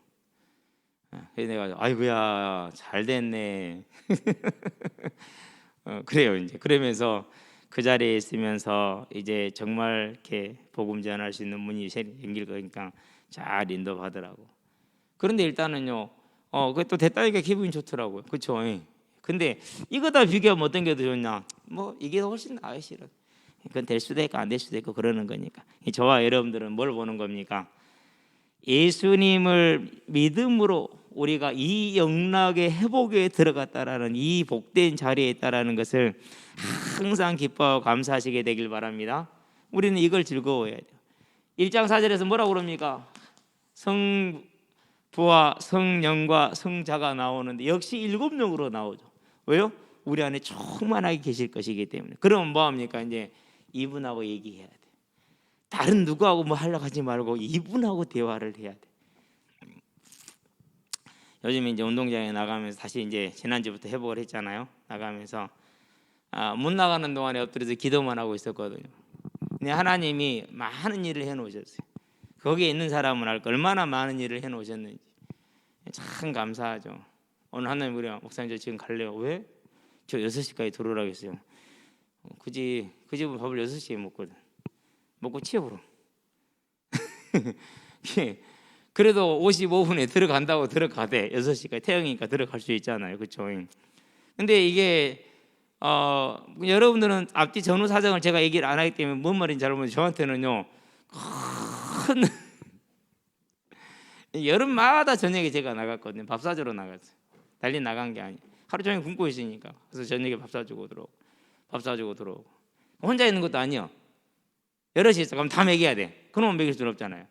그래서 내가 아이고야, 잘 됐네. 그래요. 이제 그러면서 그 자리에 있으면서 이제 정말 이렇게 복음 전할 수 있는 문이 생길 거니까 잘 인도하더라고. 그런데 일단은요, 그게 또 됐다니까 기분이 좋더라고요. 그렇죠? 근데 이거 다 비교하면 어떤 게 더 좋냐? 뭐 이게 훨씬 나아요, 실은. 그건 될 수도 있고 안 될 수도 있고 그러는 거니까. 저와 여러분들은 뭘 보는 겁니까? 예수님을 믿음으로 우리가 이 영락의 회복에 들어갔다라는 이 복된 자리에 있다라는 것을 항상 기뻐하고 감사하시게 되길 바랍니다. 우리는 이걸 즐거워해야 돼요. 1장 4절에서 뭐라고 그럽니까? 성부와 성령과 성자가 나오는데 역시 7명으로 나오죠. 왜요? 우리 안에 충만하게 계실 것이기 때문에. 그러면 뭐합니까? 이제 이분하고 얘기해야 돼. 다른 누구하고 뭐 하려고 하지 말고 이분하고 대화를 해야 돼. 요즘 이제 운동장에 나가면서 다시 이제 지난주부터 회복을 했잖아요. 나가면서 못 나가는 동안에 엎드려서 기도만 하고 있었거든요. 근데 하나님이 많은 일을 해놓으셨어요. 거기에 있는 사람은 알까 얼마나 많은 일을 해놓으셨는지 참 감사하죠. 오늘 하나님 우리 목사님 저 지금 갈래요. 왜? 저 6시까지 들어오라고 했어요. 굳이 그 집은 밥을 6시에 먹거든. 먹고 치워버려. 그래도 55분에 들어간다고 들어가대. 6시까지 태영이니까 들어갈 수 있잖아요. 그렇죠? 근데 이게 여러분들은 앞뒤 전후 사정을 제가 얘기를 안 하기 때문에 뭔 말인지 잘 모르는데 저한테는요 큰 여름마다 저녁에 제가 나갔거든요. 밥 사주러 나갔어요. 달리 나간 게 아니에요. 하루 종일 굶고 있으니까. 그래서 저녁에 밥 사주고 들어오고 혼자 있는 것도 아니요. 여럿이 있어. 그럼 다 먹여야 돼. 그놈은 먹일 수는 없잖아요.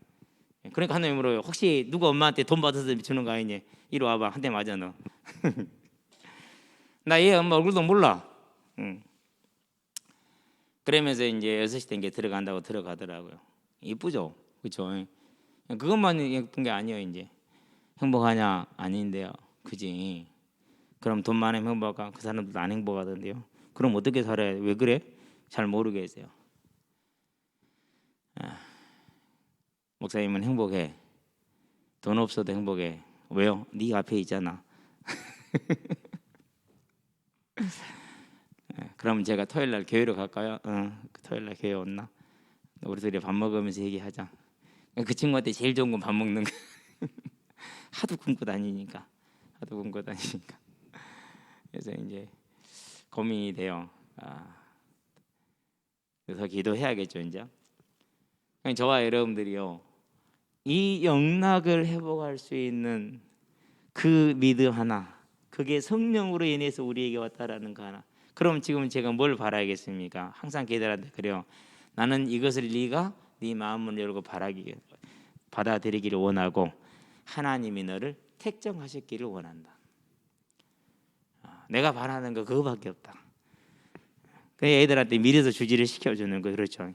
그러니까 하나님 물어요. 혹시 누가 엄마한테 돈 받아서 주는 거 아니니? 이리 와봐. 한 대 맞아 너. 나 얘 엄마 얼굴도 몰라. 그러면서 이제 6시 된 게 들어간다고 들어가더라고요. 이쁘죠? 그렇죠? 그것만 예쁜 게 아니에요. 이제 행복하냐? 아닌데요. 그지? 그럼 돈 많으면 행복할까? 그 사람들도 안 행복하던데요. 그럼 어떻게 살아야 돼? 왜 그래? 잘 모르겠어요. 목사님은 행복해. 돈 없어도 행복해. 왜요? 네 앞에 있잖아. 그럼 제가 토요일 날 교회로 갈까요? 토요일 날 교회 온나? 우리 둘이 밥 먹으면서 얘기하자. 그 친구한테 제일 좋은 건 밥 먹는 거. 하도 굶고 다니니까. 그래서 이제 고민이 돼요. 그래서 기도해야겠죠, 이제. 저와 여러분들이요, 이 영락을 회복할 수 있는 그 믿음 하나, 그게 성령으로 인해서 우리에게 왔다라는 거 하나. 그럼 지금 제가 뭘 바라겠습니까? 항상 기도할 때 그래요. 나는 이것을 네가 네 마음을 열고 받아들이기를 원하고 하나님이 너를 택정하셨기를 원한다. 내가 바라는 거 그거밖에 없다. 그냥 애들한테 미리서 주지를 시켜주는 거. 그렇죠?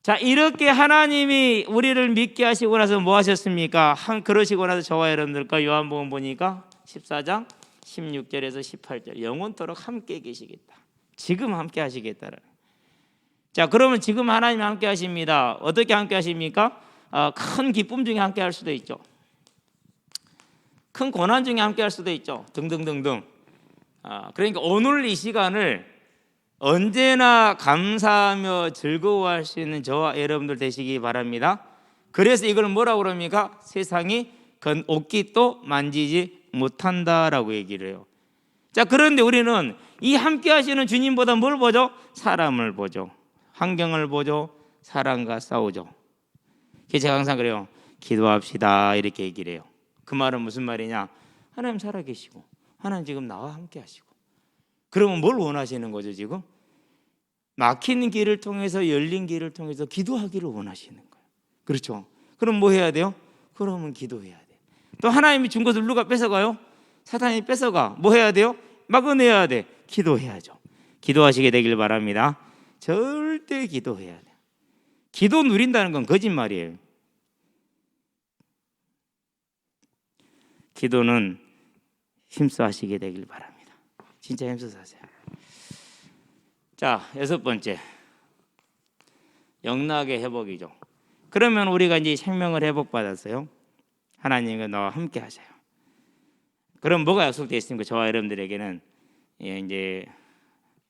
자, 이렇게 하나님이 우리를 믿게 하시고 나서 뭐 하셨습니까? 그러시고 나서 저와 여러분들과 요한복음 보니까 14장 16절에서 18절 영원토록 함께 계시겠다. 지금 함께 하시겠다라. 자, 그러면 지금 하나님이 함께 하십니다. 어떻게 함께 하십니까? 큰 기쁨 중에 함께 할 수도 있죠. 큰 고난 중에 함께 할 수도 있죠. 등등등등. 그러니까 오늘 이 시간을 언제나 감사하며 즐거워할 수 있는 저와 여러분들 되시기 바랍니다. 그래서 이걸 뭐라고 그럽니까? 세상이 옷깃도 만지지 못한다라고 얘기를 해요. 자, 그런데 우리는 이 함께 하시는 주님보다 뭘 보죠? 사람을 보죠. 환경을 보죠. 사람과 싸우죠. 제가 항상 그래요. 기도합시다 이렇게 얘기를 해요. 그 말은 무슨 말이냐? 하나님 살아계시고 하나님 지금 나와 함께 하시고. 그러면 뭘 원하시는 거죠 지금? 막힌 길을 통해서 열린 길을 통해서 기도하기를 원하시는 거예요. 그렇죠? 그럼 뭐 해야 돼요? 그러면 기도해야 돼요. 또 하나님이 준 것을 누가 뺏어가요? 사탄이 뺏어가. 뭐 해야 돼요? 막아내야 돼. 기도해야죠. 기도하시게 되길 바랍니다. 절대 기도해야 돼요. 기도 누린다는 건 거짓말이에요. 기도는 힘써 하시게 되길 바랍니다. 진짜 힘써서 하세요. 자, 6번째, 영락의 회복이죠. 그러면 우리가 이제 생명을 회복받았어요. 하나님과 나와 함께 하세요. 그럼 뭐가 약속되어 있습니까? 저와 여러분들에게는 이제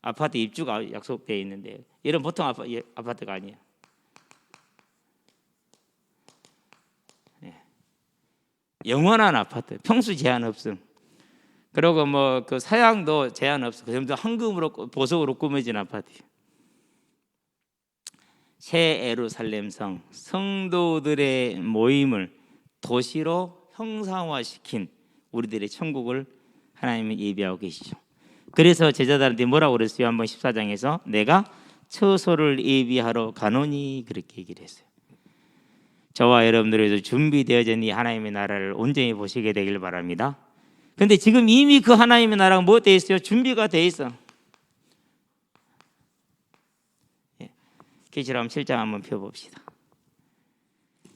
아파트 입주가 약속되어 있는데, 이런 보통 아파트가 아니에요. 영원한 아파트, 평수 제한 없음. 그리고 뭐 그 사양도 제한 없어. 전부 황금으로 보석으로 꾸며진 아파트. 새 예루살렘성, 성도들의 모임을 도시로 형상화시킨 우리들의 천국을 하나님이 예비하고 계시죠. 그래서 제자들한테 뭐라고 그랬어요? 한번 14장에서 내가 처소를 예비하러 가노니 그렇게 얘기를 했어요. 저와 여러분들에도 준비되어진 이 하나님의 나라를 온전히 보시게 되길 바랍니다. 근데 지금 이미 그 하나님의 나라가 뭐 되어 있어요? 준비가 되어 있어. 계시록 7장 한번 펴봅시다.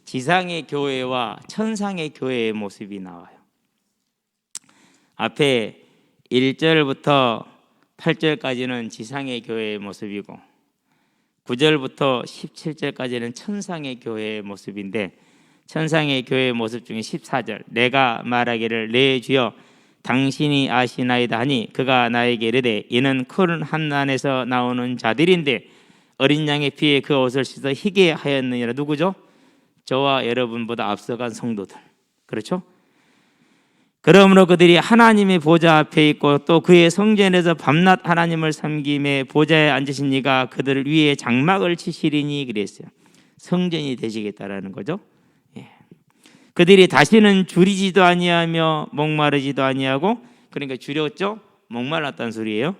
지상의 교회와 천상의 교회의 모습이 나와요. 앞에 1절부터 8절까지는 지상의 교회의 모습이고 9절부터 17절까지는 천상의 교회의 모습인데, 천상의 교회의 모습 중에 14절, 내가 말하기를 내 주여 당신이 아시나이다 하니 그가 나에게 이르되 이는 큰 한난에서 나오는 자들인데 어린 양의 피에 그 옷을 씻어 희게 하였느니라. 누구죠? 저와 여러분보다 앞서간 성도들. 그렇죠? 그러므로 그들이 하나님의 보좌 앞에 있고 또 그의 성전에서 밤낮 하나님을 섬김에 보좌에 앉으신 이가 그들 위에 장막을 치시리니 그랬어요. 성전이 되시겠다라는 거죠. 그들이 다시는 줄이지도 아니하며 목마르지도 아니하고, 그러니까 줄였죠. 목말랐다는 소리예요.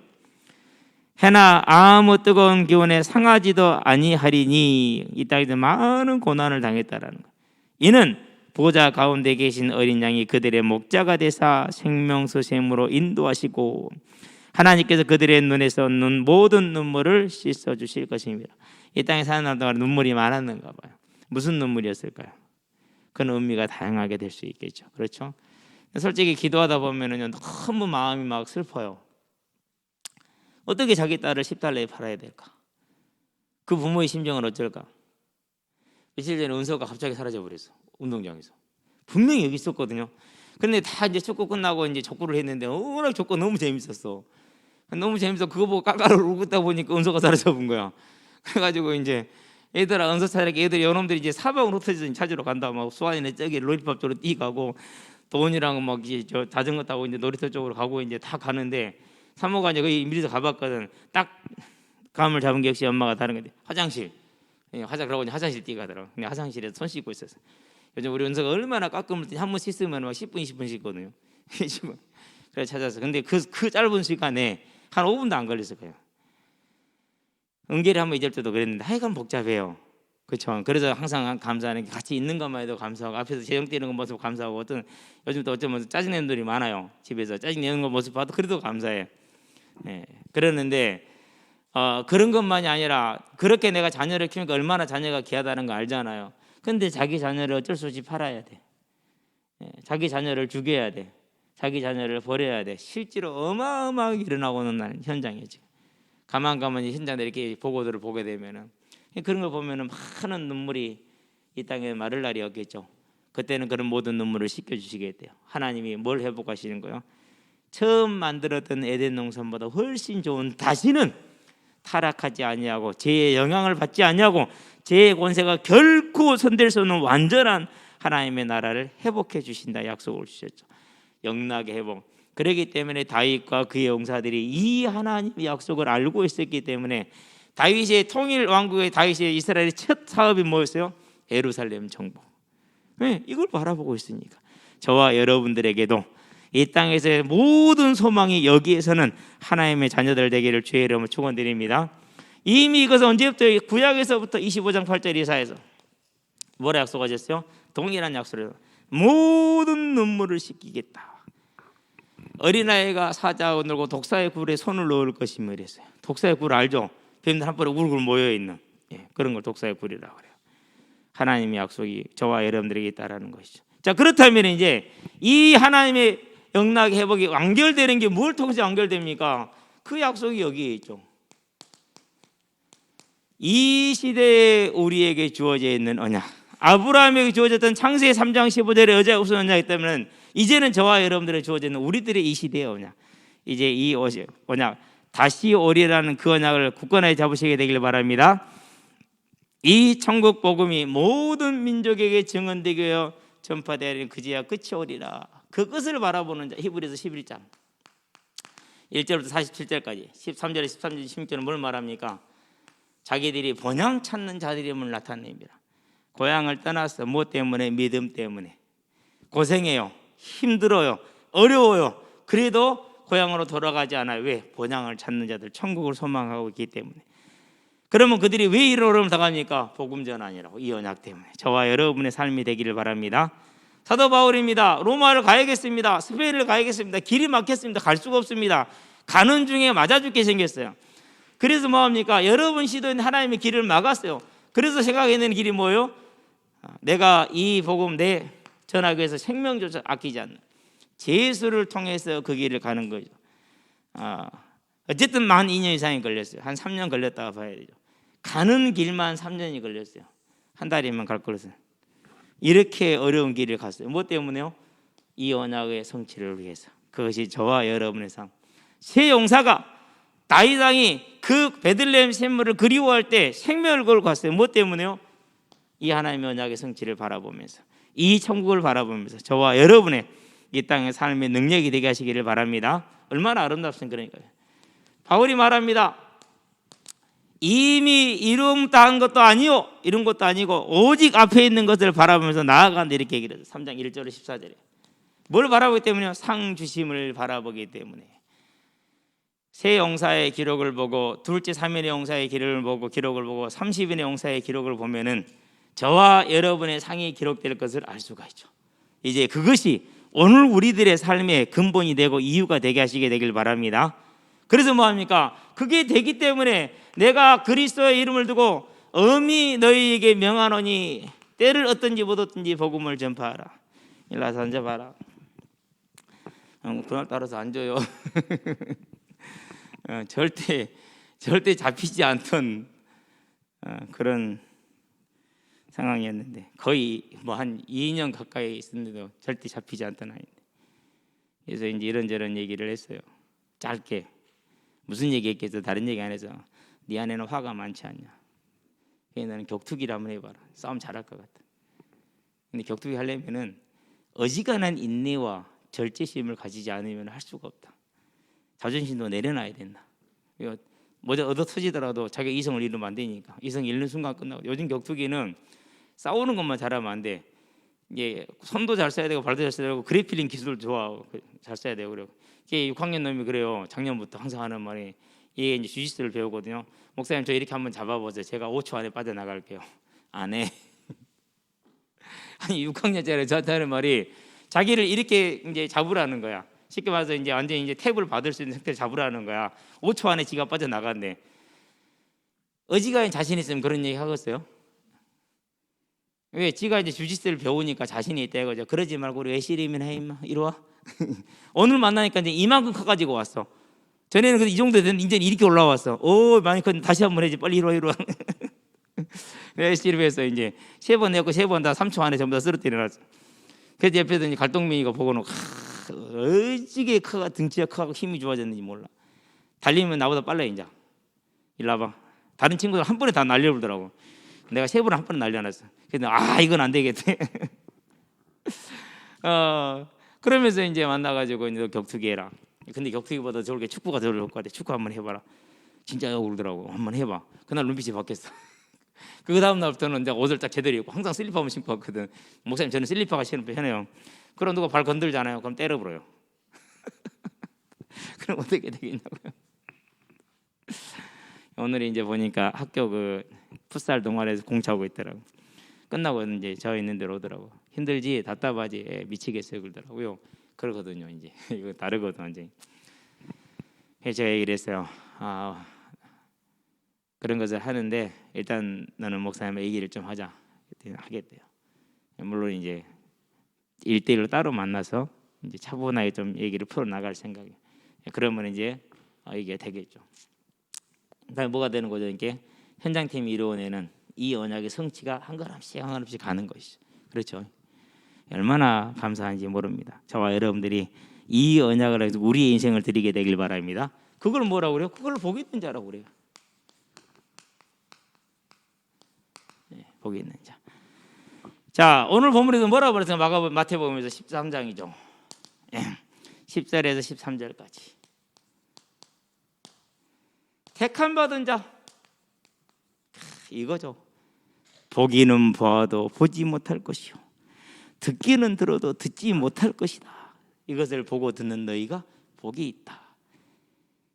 해나 아무 뜨거운 기운에 상하지도 아니하리니, 이 땅에서 많은 고난을 당했다라는 거. 이는 보좌 가운데 계신 어린 양이 그들의 목자가 되사 생명수 샘으로 인도하시고 하나님께서 그들의 눈에서 모든 눈물을 씻어 주실 것입니다. 이 땅에 사는 동안 눈물이 많았는가 봐요. 무슨 눈물이었을까요? 그런 의미가 다양하게 될 수 있겠죠. 그렇죠? 솔직히 기도하다 보면은 너무 마음이 막 슬퍼요. 어떻게 자기 딸을 10달러에 팔아야 될까? 그 부모의 심정은 어쩔까? 며칠 전에 은서가 갑자기 사라져 버렸어. 운동장에서. 분명히 여기 있었거든요. 근데 다 이제 축구 끝나고 이제 족구를 했는데 워낙 족구 너무 재밌었어. 너무 재밌어. 그거 보고 깔깔 울고 있다 보니까 은서가 사라져 본 거야. 그래가지고 이제 애들아 은서 찾으니까 애들이 요놈들이 이제 사방으로 흩어져서 찾으러 간다. 막 수아이네 저기 놀이터 쪽으로 뛰가고 돈이랑 막 이제 저 자전거 타고 이제 놀이터 쪽으로 가고 이제 다 가는데 사모가 이제 거기 미리서 가봤거든. 딱 감을 잡은 게 역시 엄마가 다른 건데 화장실. 그러고 이제 화장실 뛰가더라고. 근데 화장실에서 손 씻고 있었어. 요즘 우리 은서가 얼마나 가끔 한 번 씻으면 막 10분 20분 씻거든요. 그래 찾아서. 근데 그 짧은 시간에 한 5분도 안 걸렸을 거예요. 은결이 한번 잊을 때도 그랬는데 하여간 복잡해요. 그렇죠. 그래서 항상 감사하는 게 같이 있는 것만 해도 감사하고 앞에서 재정 뛰는 거 모습 감사하고 요즘 또 어쩌면 짜증내는 분들이 많아요. 집에서 짜증내는 거 모습 봐도 그래도 감사해. 그러는데 그런 것만이 아니라 그렇게 내가 자녀를 키우니까 얼마나 자녀가 귀하다는 거 알잖아요. 근데 자기 자녀를 어쩔 수 없이 팔아야 돼. 자기 자녀를 죽여야 돼. 자기 자녀를 버려야 돼. 실제로 어마어마하게 일어나고 있는 현장이에요. 지금 가만가만히 현장에 이렇게 보고들을 보게 되면은 그런 걸 보면은 많은 눈물이 이 땅에 마를 날이 없겠죠. 그때는 그런 모든 눈물을 씻겨주시겠대요. 하나님이 뭘 회복하시는 거예요? 처음 만들었던 에덴 농산보다 훨씬 좋은, 다시는 타락하지 아니하고 죄의 영향을 받지 아니하고 죄의 권세가 결코 손댈 수 없는 완전한 하나님의 나라를 회복해 주신다 약속을 주셨죠. 영락의 회복. 그렇기 때문에 다윗과 그의 용사들이 이 하나님의 약속을 알고 있었기 때문에 다윗의 통일 왕국의 다윗의 이스라엘의 첫 사업이 뭐였어요? 예루살렘 정복. 왜? 이걸 바라보고 있으니까. 저와 여러분들에게도 이 땅에서의 모든 소망이 여기에서는 하나님의 자녀들 되기를 주의 이름으로 축원드립니다. 이미 이것은 언제부터 구약에서부터 25장 8절 이사에서 뭐라 약속하셨어요? 동일한 약속을 모든 눈물을 씻기겠다. 어린아이가 사자하고 놀고 독사의 굴에 손을 넣을 것이며 이랬어요. 독사의 굴 알죠? 뱀들 한 번에 울굴 모여있는 그런 걸 독사의 굴이라고 그래요. 하나님의 약속이 저와 여러분들에게 있다라는 것이죠. 자, 그렇다면 이제 이 하나님의 영락 회복이 완결되는 게 뭘 통해서 완결됩니까? 그 약속이 여기에 있죠. 이 시대에 우리에게 주어져 있는 언약, 아브라함에게 주어졌던 창세기 3장 15절의 여자의 우선 언약이기 때문에 이제는 저와 여러분들에게 주어져 있는 우리들의 이 시대의 언약, 이제 이 언약 다시 오리라는 그 언약을 굳건하게 잡으시게 되길 바랍니다. 이 천국 복음이 모든 민족에게 증언되게 전파되는 그제야 끝이 오리라. 그 끝을 바라보는 자, 히브리서 11장 1절부터 47절까지 13절에 13절 16절은 뭘 말합니까? 자기들이 본향 찾는 자들임을 나타냅니다. 고향을 떠났어. 무엇 때문에? 믿음 때문에. 고생해요, 힘들어요, 어려워요. 그래도 고향으로 돌아가지 않아요. 왜? 본향을 찾는 자들, 천국을 소망하고 있기 때문에. 그러면 그들이 왜 이런 어려움을 당합니까? 복음 전환이라고, 이 언약 때문에. 저와 여러분의 삶이 되기를 바랍니다. 사도 바울입니다. 로마를 가야겠습니다. 스페인을 가야겠습니다. 길이 막혔습니다. 갈 수가 없습니다. 가는 중에 맞아 죽게 생겼어요. 그래서 뭐합니까? 여러분 시도인 하나님의 길을 막았어요. 그래서 생각해내는 길이 뭐예요? 내가 이 복음 내 전하기 위해서 생명조차 아끼지 않는 제수를 통해서 그 길을 가는 거죠. 어쨌든 만 2년 이상이 걸렸어요. 한 3년 걸렸다가 봐야 되죠. 가는 길만 3년이 걸렸어요. 한 달이면 갈 거라서. 이렇게 어려운 길을 갔어요. 뭐 때문에요? 이 언약의 성취를 위해서. 그것이 저와 여러분의 삶. 새 용사가 다윗 왕이 그 베들레헴 샘물을 그리워할 때 생명을 걸고 갔어요. 뭐 때문에요? 이 하나님의 언약의 성취를 바라보면서, 이 천국을 바라보면서 저와 여러분의 이 땅의 삶의 능력이 되게 하시기를 바랍니다. 얼마나 아름답습니까? 그러니까요. 바울이 말합니다. 이미 이룬 다한 것도 아니요, 이룬 것도 아니고 오직 앞에 있는 것을 바라보면서 나아간다, 이렇게 얘기를 해요. 3장 1절 14절에 뭘 바라보기 때문에요? 상 주심을 바라보기 때문에. 새 용사의 기록을 보고, 둘째 3일의 용사의 기록을 보고 30일의 용사의 기록을 보면은 저와 여러분의 상이 기록될 것을 알 수가 있죠. 이제 그것이 오늘 우리들의 삶의 근본이 되고 이유가 되게 하시게 되길 바랍니다. 그래서 뭐합니까? 그게 되기 때문에 내가 그리스도의 이름을 두고 엄히 너희에게 명하노니 때를 얻든지 못 얻든지 복음을 전파하라. 일어나서 앉아봐라. 그날 따라서 앉아요. 절대 잡히지 않던 그런 상황이었는데, 거의 뭐 한 2년 가까이 있었는데도 절대 잡히지 않던 아이인데, 그래서 이제 이런저런 얘기를 했어요. 짧게. 무슨 얘기했겠어? 다른 얘기 안 해서 네 안에는 화가 많지 않냐? 그래서 나는 격투기를 한번 해봐라. 싸움 잘할 것 같아. 근데 격투기 하려면은 어지간한 인내와 절제심을 가지지 않으면 할 수가 없다. 자존심도 내려놔야 된다. 뭐든 얻어 터지더라도 자기 이성을 잃으면 안 되니까. 이성 잃는 순간 끝나고. 요즘 격투기는 싸우는 것만 잘하면 안 돼. 이게 손도 잘 써야 되고 발도 잘 써야 되고 그래플링 기술도 좋아 잘 써야 되고. 그래요. 이게 6학년 놈이 그래요. 작년부터 항상 하는 말이, 이게 이제 주짓수를 배우거든요. 목사님 저 이렇게 한번 잡아보세요. 제가 5초 안에 빠져나갈게요. 안 해. 아니 6학년짜리 저한테 하는 말이 자기를 이렇게 이제 잡으라는 거야. 쉽게 말해서 이제 완전히 이제 탭을 받을 수 있는 상태를 잡으라는 거야. 5초 안에 지가 빠져나간대. 어지간히 자신 있으면 그런 얘기 하겠어요? 왜? 지가 이제 주짓수를 배우니까 자신이 있다 이거죠. 그러지 말고 우리 외실이면 해 임마. 이리 와. 오늘 만나니까 이제 이만큼 커가지고 왔어. 전에는 이 정도 됐는데 이제 이렇게 올라왔어. 오 많이 컸는데 다시 한번 해야지. 빨리 이리 와. 외실에서 이제 3번 했고 3번 다 3초 안에 전부 다 쓰러뜨려 놨어. 그래서 옆에서 이제 갈동민이가 보고는 어찌게 커가 등치가 커고 힘이 좋아졌는지 몰라. 달리면 나보다 빨라 이제. 일로 와봐. 다른 친구들 한 번에 다 날려버리더라고. 내가 3번을 한 번에 날려놨어. 그래서 이건 안 되겠대. 그러면서 이제 만나가지고 이제 격투기 해라. 근데 격투기보다 저렇게 축구가 더 좋을 것 같아. 축구 한번 해봐라. 진짜 울더라고. 한번 해봐. 그날 눈빛이 바뀌었어. 그 다음 날부터는 이제 옷을 딱 제대로 입고 항상 슬리퍼만 신고 왔거든. 목사님 저는 슬리퍼가 신으면 편해요. 그럼 누가 발 건들잖아요. 그럼 때려버려요. 그럼 어떻게 되겠냐고요. 오늘 이제 보니까 학교 그 풋살 동아리에서 공 차고 있더라고. 끝나고 이제 저 있는 데로 오더라고. 힘들지, 답답하지, 미치겠어요 그러더라고요. 그러거든요. 이제 이거 다르거든 이제. 그래서 제가 얘기를 했어요. 그런 것을 하는데 일단 너는 목사님과 얘기를 좀 하자. 그때는 하겠대요. 물론 이제 1대1로 따로 만나서 이제 차분하게 좀 얘기를 풀어 나갈 생각이에요. 그러면 이제 이게 되겠죠. 그다음에 뭐가 되는 거죠? 이게 현장팀이 이루어내는 이 언약의 성취가 한 걸음씩 한 걸음씩 가는 것이죠. 그렇죠? 얼마나 감사한지 모릅니다. 저와 여러분들이 이 언약을 해서 우리의 인생을 드리게 되길 바랍니다. 그걸 뭐라고 그래요? 그걸 복이 있는 자라고 그래요. 네, 복이 있는 자. 자, 오늘 본문에서 뭐라고 그랬어요? 마태복음에서 13장이죠. 10절에서 13절까지. 택함 받은 자, 이거죠. 보기는 보아도 보지 못할 것이요, 듣기는 들어도 듣지 못할 것이다. 이것을 보고 듣는 너희가 복이 있다.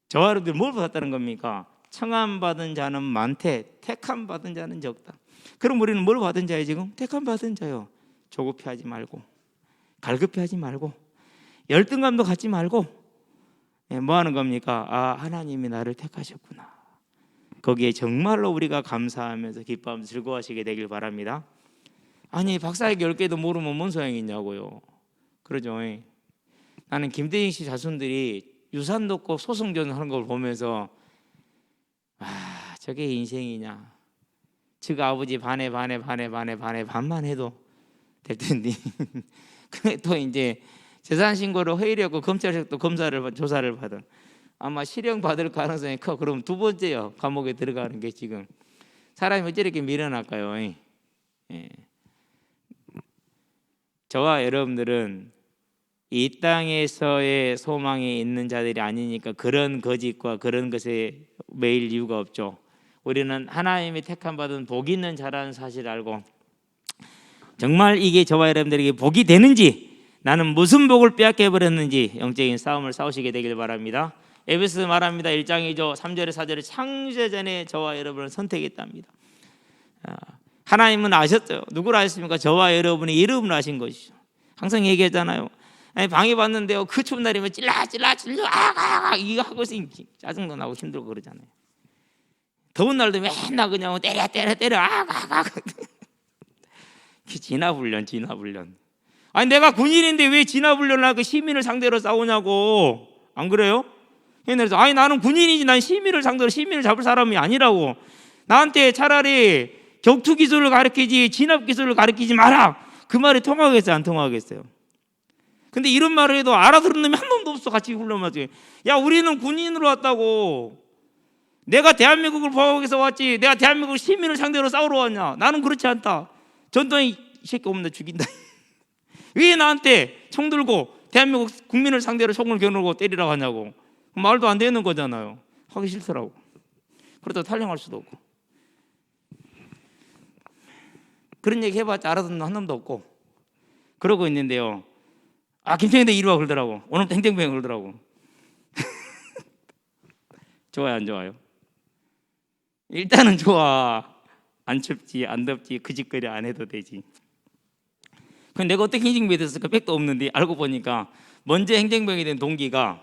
저와 여러분들 뭘 받았다는 겁니까? 청함 받은 자는 많되 택함 받은 자는 적다. 그럼 우리는 뭘 받은 자예요 지금? 택함 받은 자요. 조급해하지 말고, 갈급해하지 말고, 열등감도 갖지 말고, 뭐 하는 겁니까? 하나님이 나를 택하셨구나. 거기에 정말로 우리가 감사하면서 기뻐하면서 즐거워하시게 되길 바랍니다. 아니 박사학위 10개도 모르면 뭔 소용이 있냐고요. 그러죠. 나는 김대중 씨 자손들이 유산 놓고 소송전 하는 걸 보면서 저게 인생이냐. 지가 아버지 반에 반만 해도 될 텐데 근데 또 이제 재산 신고를 회의하고 검찰에서 또 조사를 받은, 아마 실형 받을 가능성이 커. 그럼 두 번째요. 감옥에 들어가는 게 지금 사람이 어찌 이렇게 미련할까요? 저와 여러분들은 이 땅에서의 소망이 있는 자들이 아니니까 그런 거짓과 그런 것에 매일 이유가 없죠. 우리는 하나님이 택함 받은 복 있는 자라는 사실을 알고, 정말 이게 저와 여러분들에게 복이 되는지, 나는 무슨 복을 빼앗겨 버렸는지 영적인 싸움을 싸우시게 되길 바랍니다. 에베소서 말합니다. 1장이죠. 3절에 4절에 창세전에 저와 여러분을 선택했답니다. 하나님은 아셨어요. 누구를 아셨습니까? 저와 여러분의 이름을 아신 것이죠. 항상 얘기하잖아요. 방해받는데요, 그 추운 날이면 찔러 이거 하고 있으니 짜증도 나고 힘들고 그러잖아요. 더운 날도 맨날 그냥 때려 진화훈련. 아니 내가 군인인데 왜 진화훈련을 하고 시민을 상대로 싸우냐고. 안 그래요? 그래서 아니 나는 군인이지, 난 시민을 상대로 시민을 잡을 사람이 아니라고. 나한테 차라리 격투 기술을 가르치지 진압 기술을 가르치지 마라. 그 말이 통하겠어요, 안 통하겠어요? 근데 이런 말을 해도 알아들은 놈이 한 놈도 없어. 같이 훈련하지. 야, 우리는 군인으로 왔다고. 내가 대한민국을 보호하기 위해서 왔지, 내가 대한민국 시민을 상대로 싸우러 왔냐? 나는 그렇지 않다. 전통에 이 새끼 없는데 죽인다. 왜 나한테 총 들고 대한민국 국민을 상대로 총을 겨누고 때리라고 하냐고. 말도 안 되는 거잖아요. 하기 싫더라고. 그러다 탈영할 수도 없고. 그런 얘기 해봤자 알아듣는 한 놈도 없고 그러고 있는데요. 김태형대 이리 와 그러더라고. 오늘부터 행정병 그러더라고. 좋아요, 안 좋아요? 일단은 좋아. 안 춥지, 안 덥지, 그 짓거리 안 해도 되지. 근데 내가 어떻게 행정병이 됐을까? 백도 없는데 알고 보니까 먼저 행정병이 된 동기가,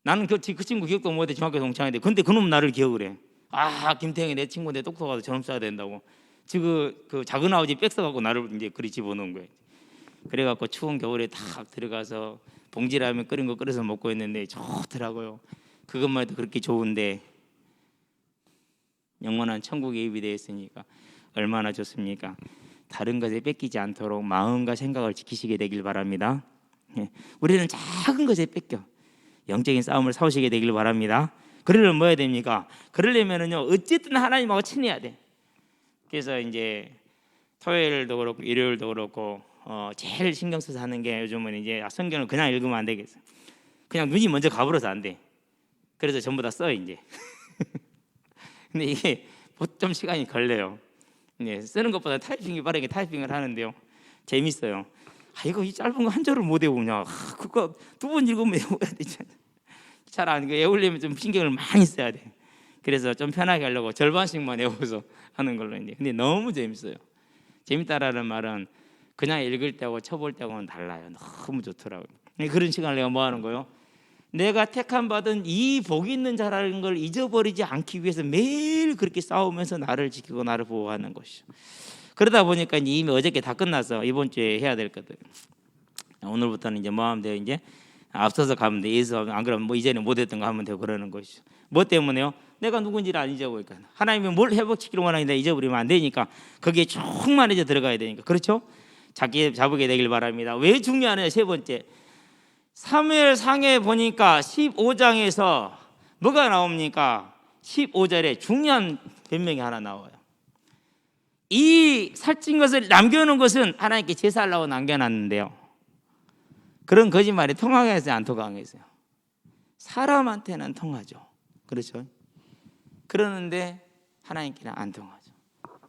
나는 그 친구 기억도 못해. 중학교 동창인데 근데 그놈 나를 기억을 해. 김태형이 내 친구인데 똑똑하다, 저놈 써야 된다고. 지금 그 작은 아버지 백 써갖고 나를 이제 그리 집어넣은 거예요. 그래갖고 추운 겨울에 탁 들어가서 봉지라면 끓인 거 끓여서 먹고 있는데 좋더라고요. 그것만 해도 그렇게 좋은데 영원한 천국에 예비되어 있으니까 얼마나 좋습니까? 다른 것에 뺏기지 않도록 마음과 생각을 지키시게 되길 바랍니다. 우리는 작은 것에 뺏겨 영적인 싸움을 싸우시게 되길 바랍니다. 그러려면 뭐 해야 됩니까? 그러려면은요, 어쨌든 하나님하고 친해야 돼. 그래서 이제 토요일도 그렇고 일요일도 그렇고 제일 신경 써서 하는 게, 요즘은 이제 성경을 그냥 읽으면 안 되겠어. 그냥 눈이 먼저 가버려서 안 돼. 그래서 전부 다 써 이제. 근데 이게 좀 시간이 걸려요. 쓰는 것보다 타이핑이 빠르게 타이핑을 하는데요, 재밌어요. 이거 이 짧은 거 한 절을 못 외우냐? 그거 두 번 읽으면 외워야 되잖아. 잘 안 외우려면 좀 신경을 많이 써야 돼. 그래서 좀 편하게 하려고 절반씩만 외워서 하는 걸로 했는데, 근데 너무 재밌어요. 재밌다라는 말은 그냥 읽을 때하고 쳐볼 때하고는 달라요. 너무 좋더라고요. 그런 시간을 내가 뭐 하는 거예요? 내가 택함 받은 이 복 있는 자라는 걸 잊어버리지 않기 위해서 매일 그렇게 싸우면서 나를 지키고 나를 보호하는 것이죠. 그러다 보니까 이미 어저께 다 끝났어. 이번 주에 해야 될 것들. 오늘부터는 이제 뭐 하면 돼요? 이제 앞서서 가면 돼. 예수 안 그러면 뭐 이전에 못했던 거 하면 되고 그러는 것이죠. 뭐 때문에요? 내가 누군지를 안 잊어버리니까. 하나님이 뭘 회복시키려고 하는데 잊어버리면 안 되니까 거기에 충만해져 들어가야 되니까. 그렇죠? 잡게 되길 바랍니다. 왜 중요하냐? 세 번째, 사무엘상에 보니까 15장에서 뭐가 나옵니까? 15절에 중요한 변명이 하나 나와요. 이 살찐 것을 남겨놓은 것은 하나님께 제사하려고 남겨놨는데요, 그런 거짓말이 통하겠어요, 안 통하겠어요? 사람한테는 통하죠. 그렇죠? 그러는데 하나님께는 안 통하죠.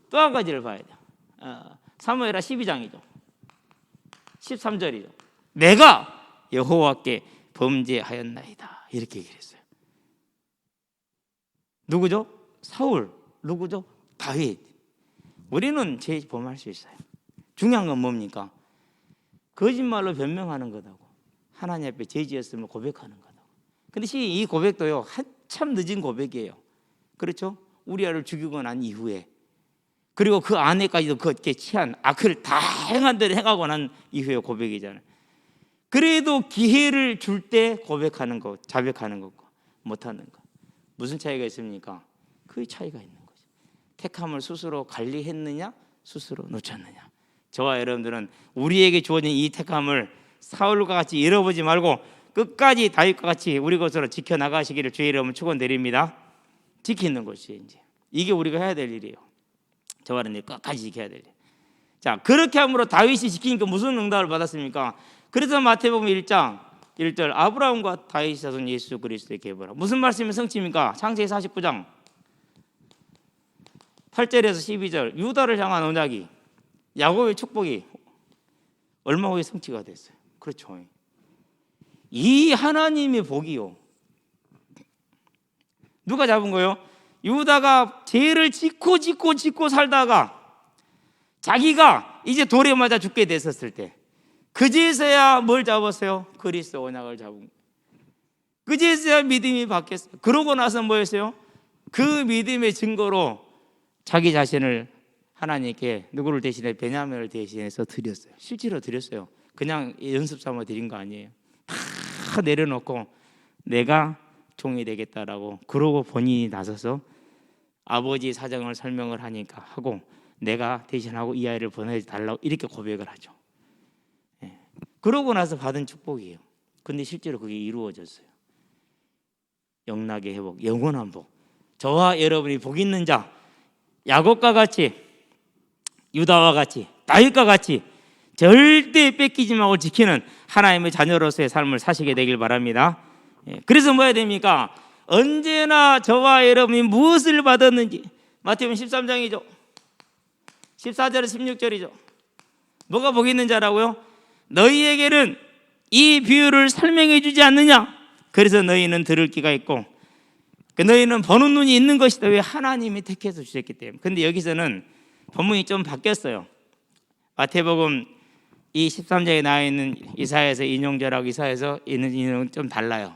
또 한 가지를 봐야 돼요. 사무엘하 12장이죠. 13절이죠. 내가 여호와께 범죄하였나이다, 이렇게 얘기를 했어요. 누구죠? 사울. 누구죠? 다윗. 우리는 죄 범할 수 있어요. 중요한 건 뭡니까? 거짓말로 변명하는 거다고, 하나님 앞에 죄 지었음을 고백하는 거다고. 근데 이 고백도요, 한참 늦은 고백이에요. 그렇죠? 우리아를 죽이고 난 이후에, 그리고 그 아내까지도 그렇게 취한 악을 다 행한 대로 행하고 난 이후에 고백이잖아요. 그래도 기회를 줄 때 고백하는 거, 자백하는 것과 못하는 것, 무슨 차이가 있습니까? 그 차이가 있는 거죠. 택함을 스스로 관리했느냐, 스스로 놓쳤느냐. 저와 여러분들은 우리에게 주어진 이 택함을 사울과 같이 잃어보지 말고 끝까지 다윗과 같이 우리 것으로 지켜나가시기를 주의 이름으로 축원드립니다. 지키는 것이 이게 우리가 해야 될 일이에요. 저와 여러분들이 끝까지 지켜야 될 일. 자, 그렇게 함으로 다윗이 지키니까 무슨 응답을 받았습니까? 그래서 마태복음 1장 1절, 아브라함과 다윗 자손 예수 그리스도의 계보라. 무슨 말씀이 성취입니까? 창세기 49장 8절에서 12절, 유다를 향한 언약이, 야곱의 축복이 얼마 후에 성취가 됐어요. 그렇죠. 이 하나님의 복이요, 누가 잡은 거예요? 유다가 죄를 짓고 살다가 자기가 이제 돌에 맞아 죽게 됐었을 때, 그제서야 뭘 잡았어요? 그리스도 언약을 잡은 거예요. 그제서야 믿음이 바뀌었어요. 그러고 나서 뭐였어요? 그 믿음의 증거로 자기 자신을 하나님께 누구를 대신해? 베냐민을 대신해서 드렸어요. 실제로 드렸어요. 그냥 연습 삼아 드린 거 아니에요. 다 내려놓고 내가 종이 되겠다라고, 그러고 본인이 나서서 아버지 사정을 설명을 하니까 하고, 내가 대신하고 이 아이를 보내달라고 이렇게 고백을 하죠. 그러고 나서 받은 축복이에요. 근데 실제로 그게 이루어졌어요. 영락의 회복, 영원한 복. 저와 여러분이 복 있는 자, 야곱과 같이, 유다와 같이, 다윗과 같이 절대 뺏기지 말고 지키는 하나님의 자녀로서의 삶을 사시게 되길 바랍니다. 그래서 뭐 해야 됩니까? 언제나 저와 여러분이 무엇을 받았는지, 마태복음 13장이죠. 14절에서 16절이죠. 뭐가 복 있는 자라고요? 너희에게는 이 비유를 설명해 주지 않느냐? 그래서 너희는 들을 귀가 있고 너희는 보는 눈이 있는 것이다. 왜? 하나님이 택해서 주셨기 때문에. 근데 여기서는 본문이 좀 바뀌었어요. 마태복음 이 13장에 나와 있는 이사야에서 인용절하고 이사야에서 있는 인용은 좀 달라요.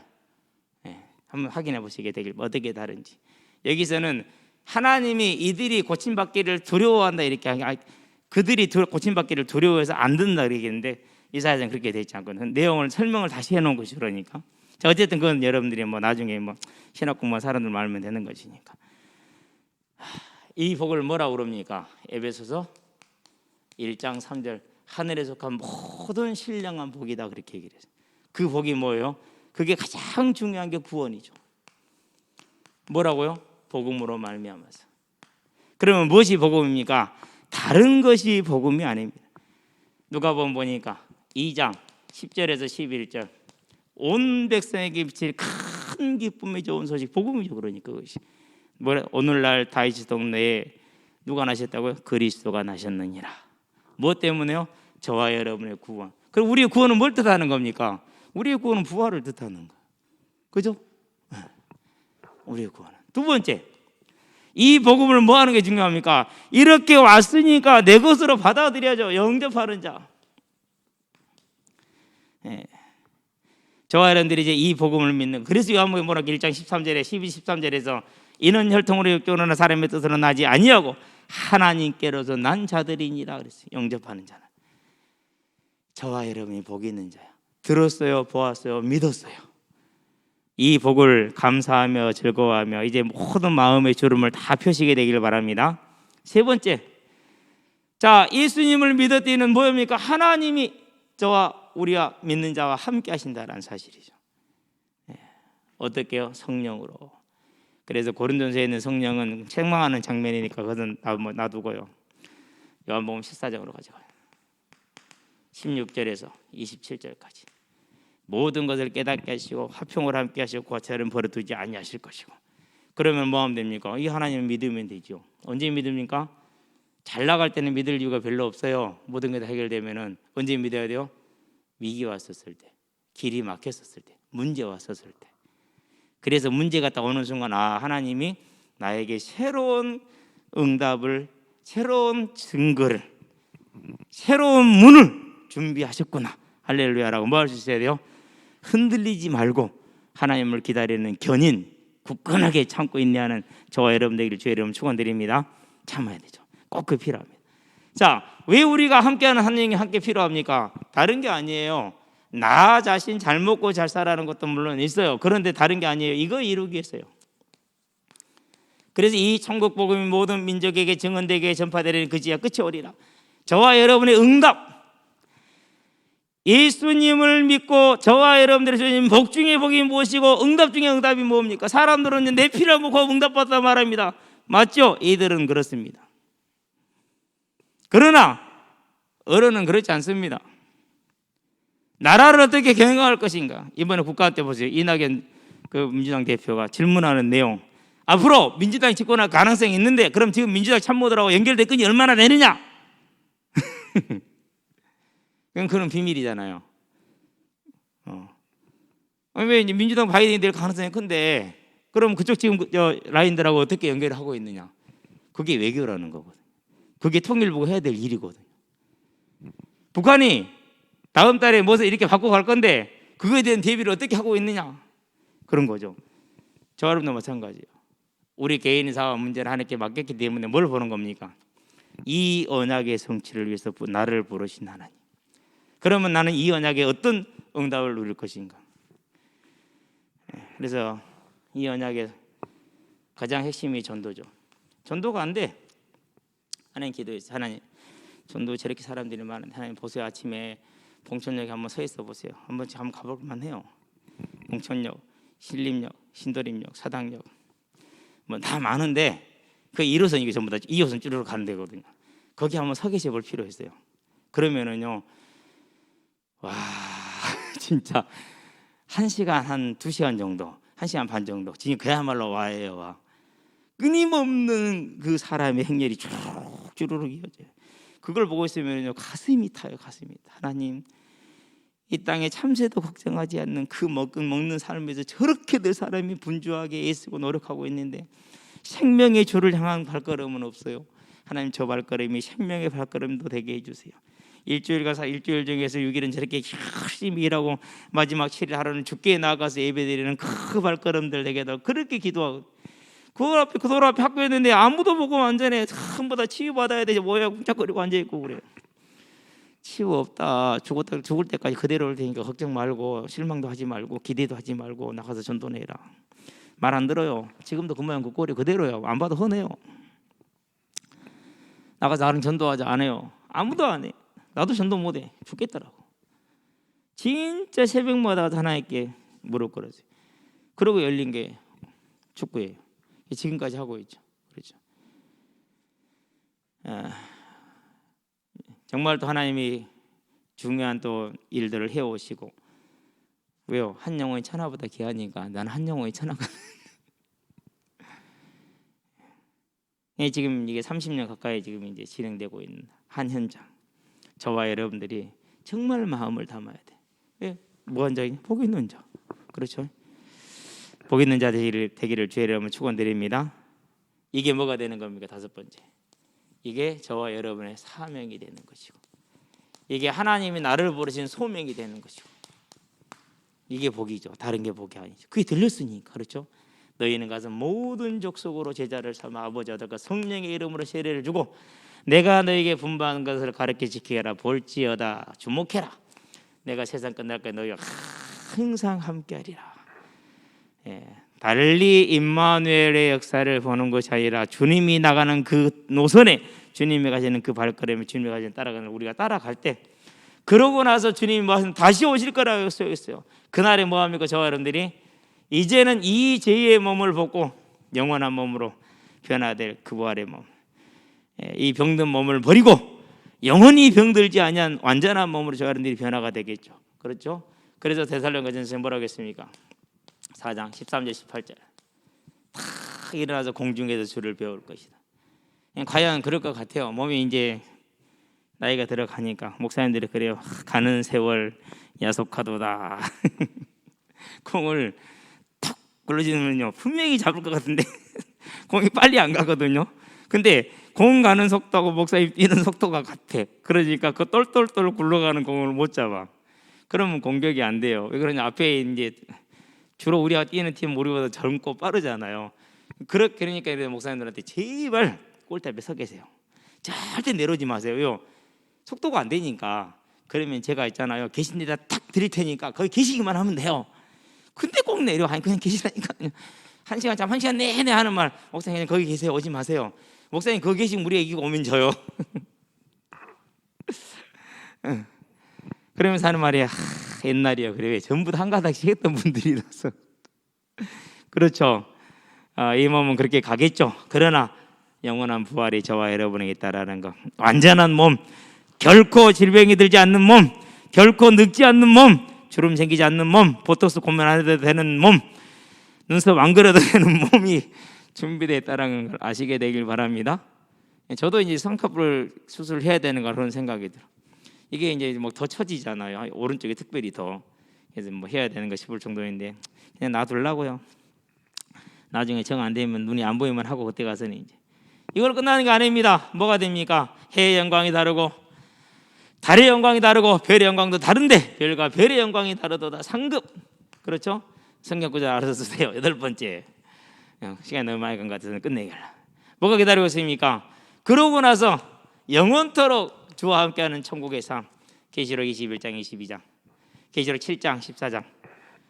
한번 확인해 보시게 되길, 어떻게 다른지. 여기서는 하나님이 이들이 고침받기를 두려워한다 이렇게, 그들이 고침받기를 두려워해서 안 듣는다 이렇게, 이사야는 그렇게 되지 않고 내용을 설명을 다시 해놓은 것이 그러니까. 자, 어쨌든 그건 여러분들이 뭐 나중에 뭐 신학 공부한 사람들 말하면 되는 것이니까. 이 복을 뭐라고 그럽니까? 에베소서 1장 3절, 하늘에 속한 모든 신령한 복이다, 그렇게 얘기를 했어요. 그 복이 뭐예요? 그게 가장 중요한 게 구원이죠. 뭐라고요? 복음으로 말미암아서. 그러면 무엇이 복음입니까? 다른 것이 복음이 아닙니다. 누가복음 보니까 2장 10절에서 11절, 온 백성에게 비칠 큰 기쁨이 좋은 소식, 복음이죠. 그러니까 그것이 오늘날 다윗 동네에 누가 나셨다고요? 그리스도가 나셨느니라. 무엇 때문에요? 저와 여러분의 구원. 그럼 우리의 구원은 뭘 뜻하는 겁니까? 우리의 구원은 부활을 뜻하는 거예요. 그죠? 우리의 구원은. 두 번째, 이 복음을 뭐 하는 게 중요합니까? 이렇게 왔으니까 내 것으로 받아들여야죠. 영접하는 자. 예. 저와 여러분들이 이제 이 복음을 믿는, 그래서 요한복음 1장 13절에 12, 13절에서 이는 혈통으로 역겨우는 사람의 뜻으로 나지 아니하고 하나님께로서 난 자들이니라 그랬어요. 영접하는 자는 저와 여러분이 복이 있는 자야. 들었어요, 보았어요, 믿었어요. 이 복을 감사하며 즐거워하며 이제 모든 마음의 주름을 다 펴시게 되기를 바랍니다. 세 번째, 자, 예수님을 믿을 때는 뭐입니까? 하나님이 저와 우리와 믿는 자와 함께 하신다라는 사실이죠. 어떻게요? 성령으로. 그래서 고린도전서에 있는 성령은 책망하는 장면이니까 그것은 놔두고요. 요한복음 14장으로 가져가요. 16절에서 27절까지 모든 것을 깨닫게 하시고 화평을 함께 하시고 과체를 버려두지 아니하실 것이고. 그러면 뭐 하면 됩니까? 이 하나님을 믿으면 되죠. 언제 믿습니까? 잘 나갈 때는 믿을 이유가 별로 없어요. 모든 게 다 해결되면은 언제 믿어야 돼요? 위기 왔었을 때, 길이 막혔었을 때, 문제 왔었을 때. 그래서 문제가 딱 오는 순간 하나님이 나에게 새로운 응답을, 새로운 증거를, 새로운 문을 준비하셨구나. 할렐루야라고 뭐 할 수 있어야 돼요? 흔들리지 말고 하나님을 기다리는 견인, 굳건하게 참고 인내하는 저와 여러분 되기를 주의 이름 축원드립니다. 참아야 되죠. 꼭 그 필요합니다. 자, 왜 우리가 함께하는 하나님이 함께 필요합니까? 다른 게 아니에요. 나 자신 잘 먹고 잘 살아는 것도 물론 있어요. 그런데 다른 게 아니에요. 이거 이루기 위해서요. 그래서 이 천국 복음이 모든 민족에게 증언되게 전파되는 그 지야 끝이 오리라. 저와 여러분의 응답, 예수님을 믿고 저와 여러분들의 주님 복 중에 복이 무엇이고 응답 중에 응답이 뭡니까? 사람들은 내 피를 먹고 응답받다 말합니다. 맞죠? 이들은 그렇습니다. 그러나 어른은 그렇지 않습니다. 나라를 어떻게 경영할 것인가? 이번에 국감 때 보세요. 이낙연 그 민주당 대표가 질문하는 내용. 앞으로 민주당이 집권할 가능성이 있는데 그럼 지금 민주당 참모들하고 연결된 끈이 얼마나 되느냐? 그건 비밀이잖아요. 왜 이제 민주당 바이든이 될 가능성이 큰데 그럼 그쪽 지금 라인들하고 어떻게 연결을 하고 있느냐? 그게 외교라는 거거든요. 그게 통일부가 해야 될 일이거든요. 북한이 다음 달에 무엇을 이렇게 바꿔 갈 건데 그거에 대한 대비를 어떻게 하고 있느냐? 그런 거죠. 저와 여러분도 마찬가지예요. 우리 개인의 사업 문제를 하나님께 맡겼기 때문에 뭘 보는 겁니까? 이 언약의 성취를 위해서 나를 부르신 하나님. 그러면 나는 이 언약에 어떤 응답을 누릴 것인가? 그래서 이 언약의 가장 핵심이 전도죠. 전도가 안 돼. 하나님 기도했어요. 하나님, 전도 저렇게 사람들이 많은데 하나님 보세요. 아침에 봉천역에 한번 서 있어 보세요. 한번 가볼 만해요. 봉천역, 신림역, 신도림역, 사당역 뭐 다 많은데 그 1호선 이게 전부 다 2호선 쭈르륵 가는 데거든요. 거기 한번 서 계셔 볼 필요했어요. 그러면은요, 와 진짜 1시간 한 2시간 정도, 1시간 반 정도 지금 그야말로 와예요. 와. 끊임없는 그 사람의 행렬이 쭉 쭈르륵 이어져요. 그걸 보고 있으면요 가슴이 타요. 가슴이. 하나님, 이 땅에 참새도 걱정하지 않는 그 먹는 삶에서 저렇게들 사람이 분주하게 애쓰고 노력하고 있는데 생명의 주를 향한 발걸음은 없어요. 하나님, 저 발걸음이 생명의 발걸음도 되게 해주세요. 일주일 중에서 6일은 저렇게 열심히 일하고 마지막 7일 하루는 주께 나아가서 예배드리는 그 발걸음들 되게 더 그렇게 기도하고 그 돌 앞에 학교였는데 아무도 보고 완전히 전부 다 치유받아야 되지 뭐야 쿵짝거리고 앉아있고 그래요. 치유 없다. 죽을 때까지 그대로 올 테니까 걱정 말고 실망도 하지 말고 기대도 하지 말고 나가서 전도내라. 말 안 들어요. 지금도 그 모양 그 꼴이 그대로요. 안 봐도 흔해요. 나가서 나는 전도하자 안 해요. 아무도 안 해. 나도 전도 못해. 죽겠더라고. 진짜 새벽마다 하나님께 무릎 꿇었어요. 그러고 열린 게 축구예요. 지금까지 하고 있죠. 그렇죠. 정말 또 하나님이 중요한 또 일들을 해오시고 왜요? 한 영혼이 천하보다 귀하니까 나는 한 영혼이 천하가 지금 이게 30년 가까이 지금 이제 진행되고 있는 한 현장. 저와 여러분들이 정말 마음을 담아야 돼. 왜? 무한적인 복이 있는 자. 그렇죠? 복 있는 자 되기를 주의 이름으로 축원드립니다. 이게 뭐가 되는 겁니까? 다섯 번째, 이게 저와 여러분의 사명이 되는 것이고, 이게 하나님이 나를 부르신 소명이 되는 것이고, 이게 복이죠. 다른 게 복이 아니죠. 그게 들렸으니까. 그렇죠? 너희는 가서 모든 족속으로 제자를 삼아 아버지 아들과 성령의 이름으로 세례를 주고 내가 너희에게 분부한 것을 가르쳐 지키라. 볼지어다 주목해라. 내가 세상 끝날까지 너희와 항상 함께하리라. 달리 임마누엘의 역사를 보는 것이 아니라 주님이 나가는 그 노선에, 주님이 가시는 그 발걸음에 주님이 가시는 따라가는 우리가 따라갈 때, 그러고 나서 주님이 다시 오실 거라고 써있어요. 그날에 뭐합니까? 저와 여러분들이 이제는 이 죄의 몸을 벗고 영원한 몸으로 변화될 그 부활의 몸, 이 병든 몸을 버리고 영원히 병들지 아니한 완전한 몸으로 저와 여러분들이 변화가 되겠죠. 그렇죠? 그래서 데살로니가전서에 뭐라고 했습니까? 4장 13절 18절 다 일어나서 공중에서 주를 배울 것이다. 과연 그럴 것 같아요. 몸이 이제 나이가 들어가니까 목사님들이 그래요. 가는 세월 야속하도다. 공을 탁 굴러지면요 분명히 잡을 것 같은데 공이 빨리 안 가거든요. 근데 공 가는 속도하고 목사님 뛰는 속도가 같아. 그러니까 그 똘똘똘 굴러가는 공을 못 잡아. 그러면 공격이 안 돼요. 왜 그러냐? 앞에 이제 주로 우리가 뛰는 팀 우리보다 젊고 빠르잖아요. 그러니까 목사님들한테 제발 골탑에 서 계세요. 절대 내려오지 마세요. 속도가 안 되니까. 그러면 제가 있잖아요, 계신 데다 탁 드릴 테니까 거기 계시기만 하면 돼요. 근데 꼭 내려. 아니 그냥 계시라니까. 한 시간 내내 하는 말, 목사님 거기 계세요, 오지 마세요. 목사님 거기 계시면 우리가 이기고 오면 져요. 그러면서 하는 말이 옛날이요. 그래 전부 다 한 가닥씩 했던 분들이라서 그렇죠. 이 몸은 그렇게 가겠죠. 그러나 영원한 부활이 저와 여러분에게 있다라는 거, 완전한 몸, 결코 질병이 들지 않는 몸, 결코 늙지 않는 몸, 주름 생기지 않는 몸, 보톡스 고민 안 해도 되는 몸, 눈썹 안 그려도 되는 몸이 준비되어 있다는 걸 아시게 되길 바랍니다. 저도 이제 쌍꺼풀 수술을 해야 되는 거 그런 생각이 들어. 이게 이제 뭐 더 처지잖아요. 오른쪽에 특별히 더 그래서 뭐 해야 되는 거 싶을 정도인데 그냥 놔둘라고요. 나중에 정 안 되면 눈이 안 보이면 하고 그때 가서는 이제 이걸 끝나는 게 아닙니다. 뭐가 됩니까? 해의 영광이 다르고 달의 영광이 다르고 별의 영광도 다른데 별과 별의 영광이 다르도다. 상급. 그렇죠? 성경 구절 알아서 쓰세요. 8번째. 시간이 너무 많이 간 것 같아서 끝내기라. 뭐가 기다리고 있습니까? 그러고 나서 영원토록 주와 함께하는 천국의 삶. 계시록 21장 22장, 계시록 7장 14장,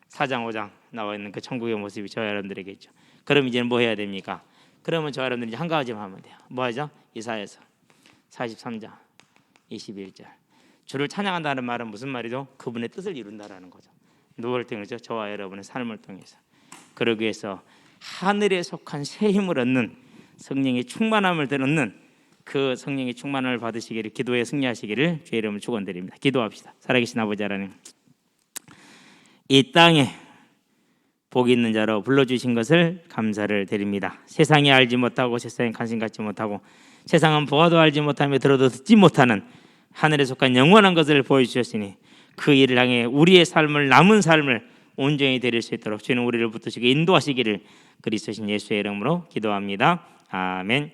4장 5장 나와 있는 그 천국의 모습이 저와 여러분들에게 있죠. 그럼 이제는 뭐 해야 됩니까? 그러면 저와 여러분들이 한 가지만 하면 돼요. 뭐 하죠? 이사야서 43장 21절. 주를 찬양한다는 말은 무슨 말이죠? 그분의 뜻을 이룬다라는 거죠. 누구를 통해서? 저와 여러분의 삶을 통해서. 그러기 위해서 하늘에 속한 새 힘을 얻는, 성령의 충만함을 얻는 그 성령의 충만함을 받으시기를, 기도에 승리하시기를 주의 이름으로 축원드립니다. 기도합시다. 살아계신 아버지 하나님, 이 땅에 복이 있는 자로 불러주신 것을 감사를 드립니다. 세상이 알지 못하고 세상에 관심 갖지 못하고 세상은 보아도 알지 못하며 들어도 듣지 못하는 하늘에 속한 영원한 것을 보여주셨으니 그 일을 향해 우리의 삶을, 남은 삶을 온전히 드릴 수 있도록 주님 우리를 붙드시고 인도하시기를 그리스도신 예수의 이름으로 기도합니다. 아멘.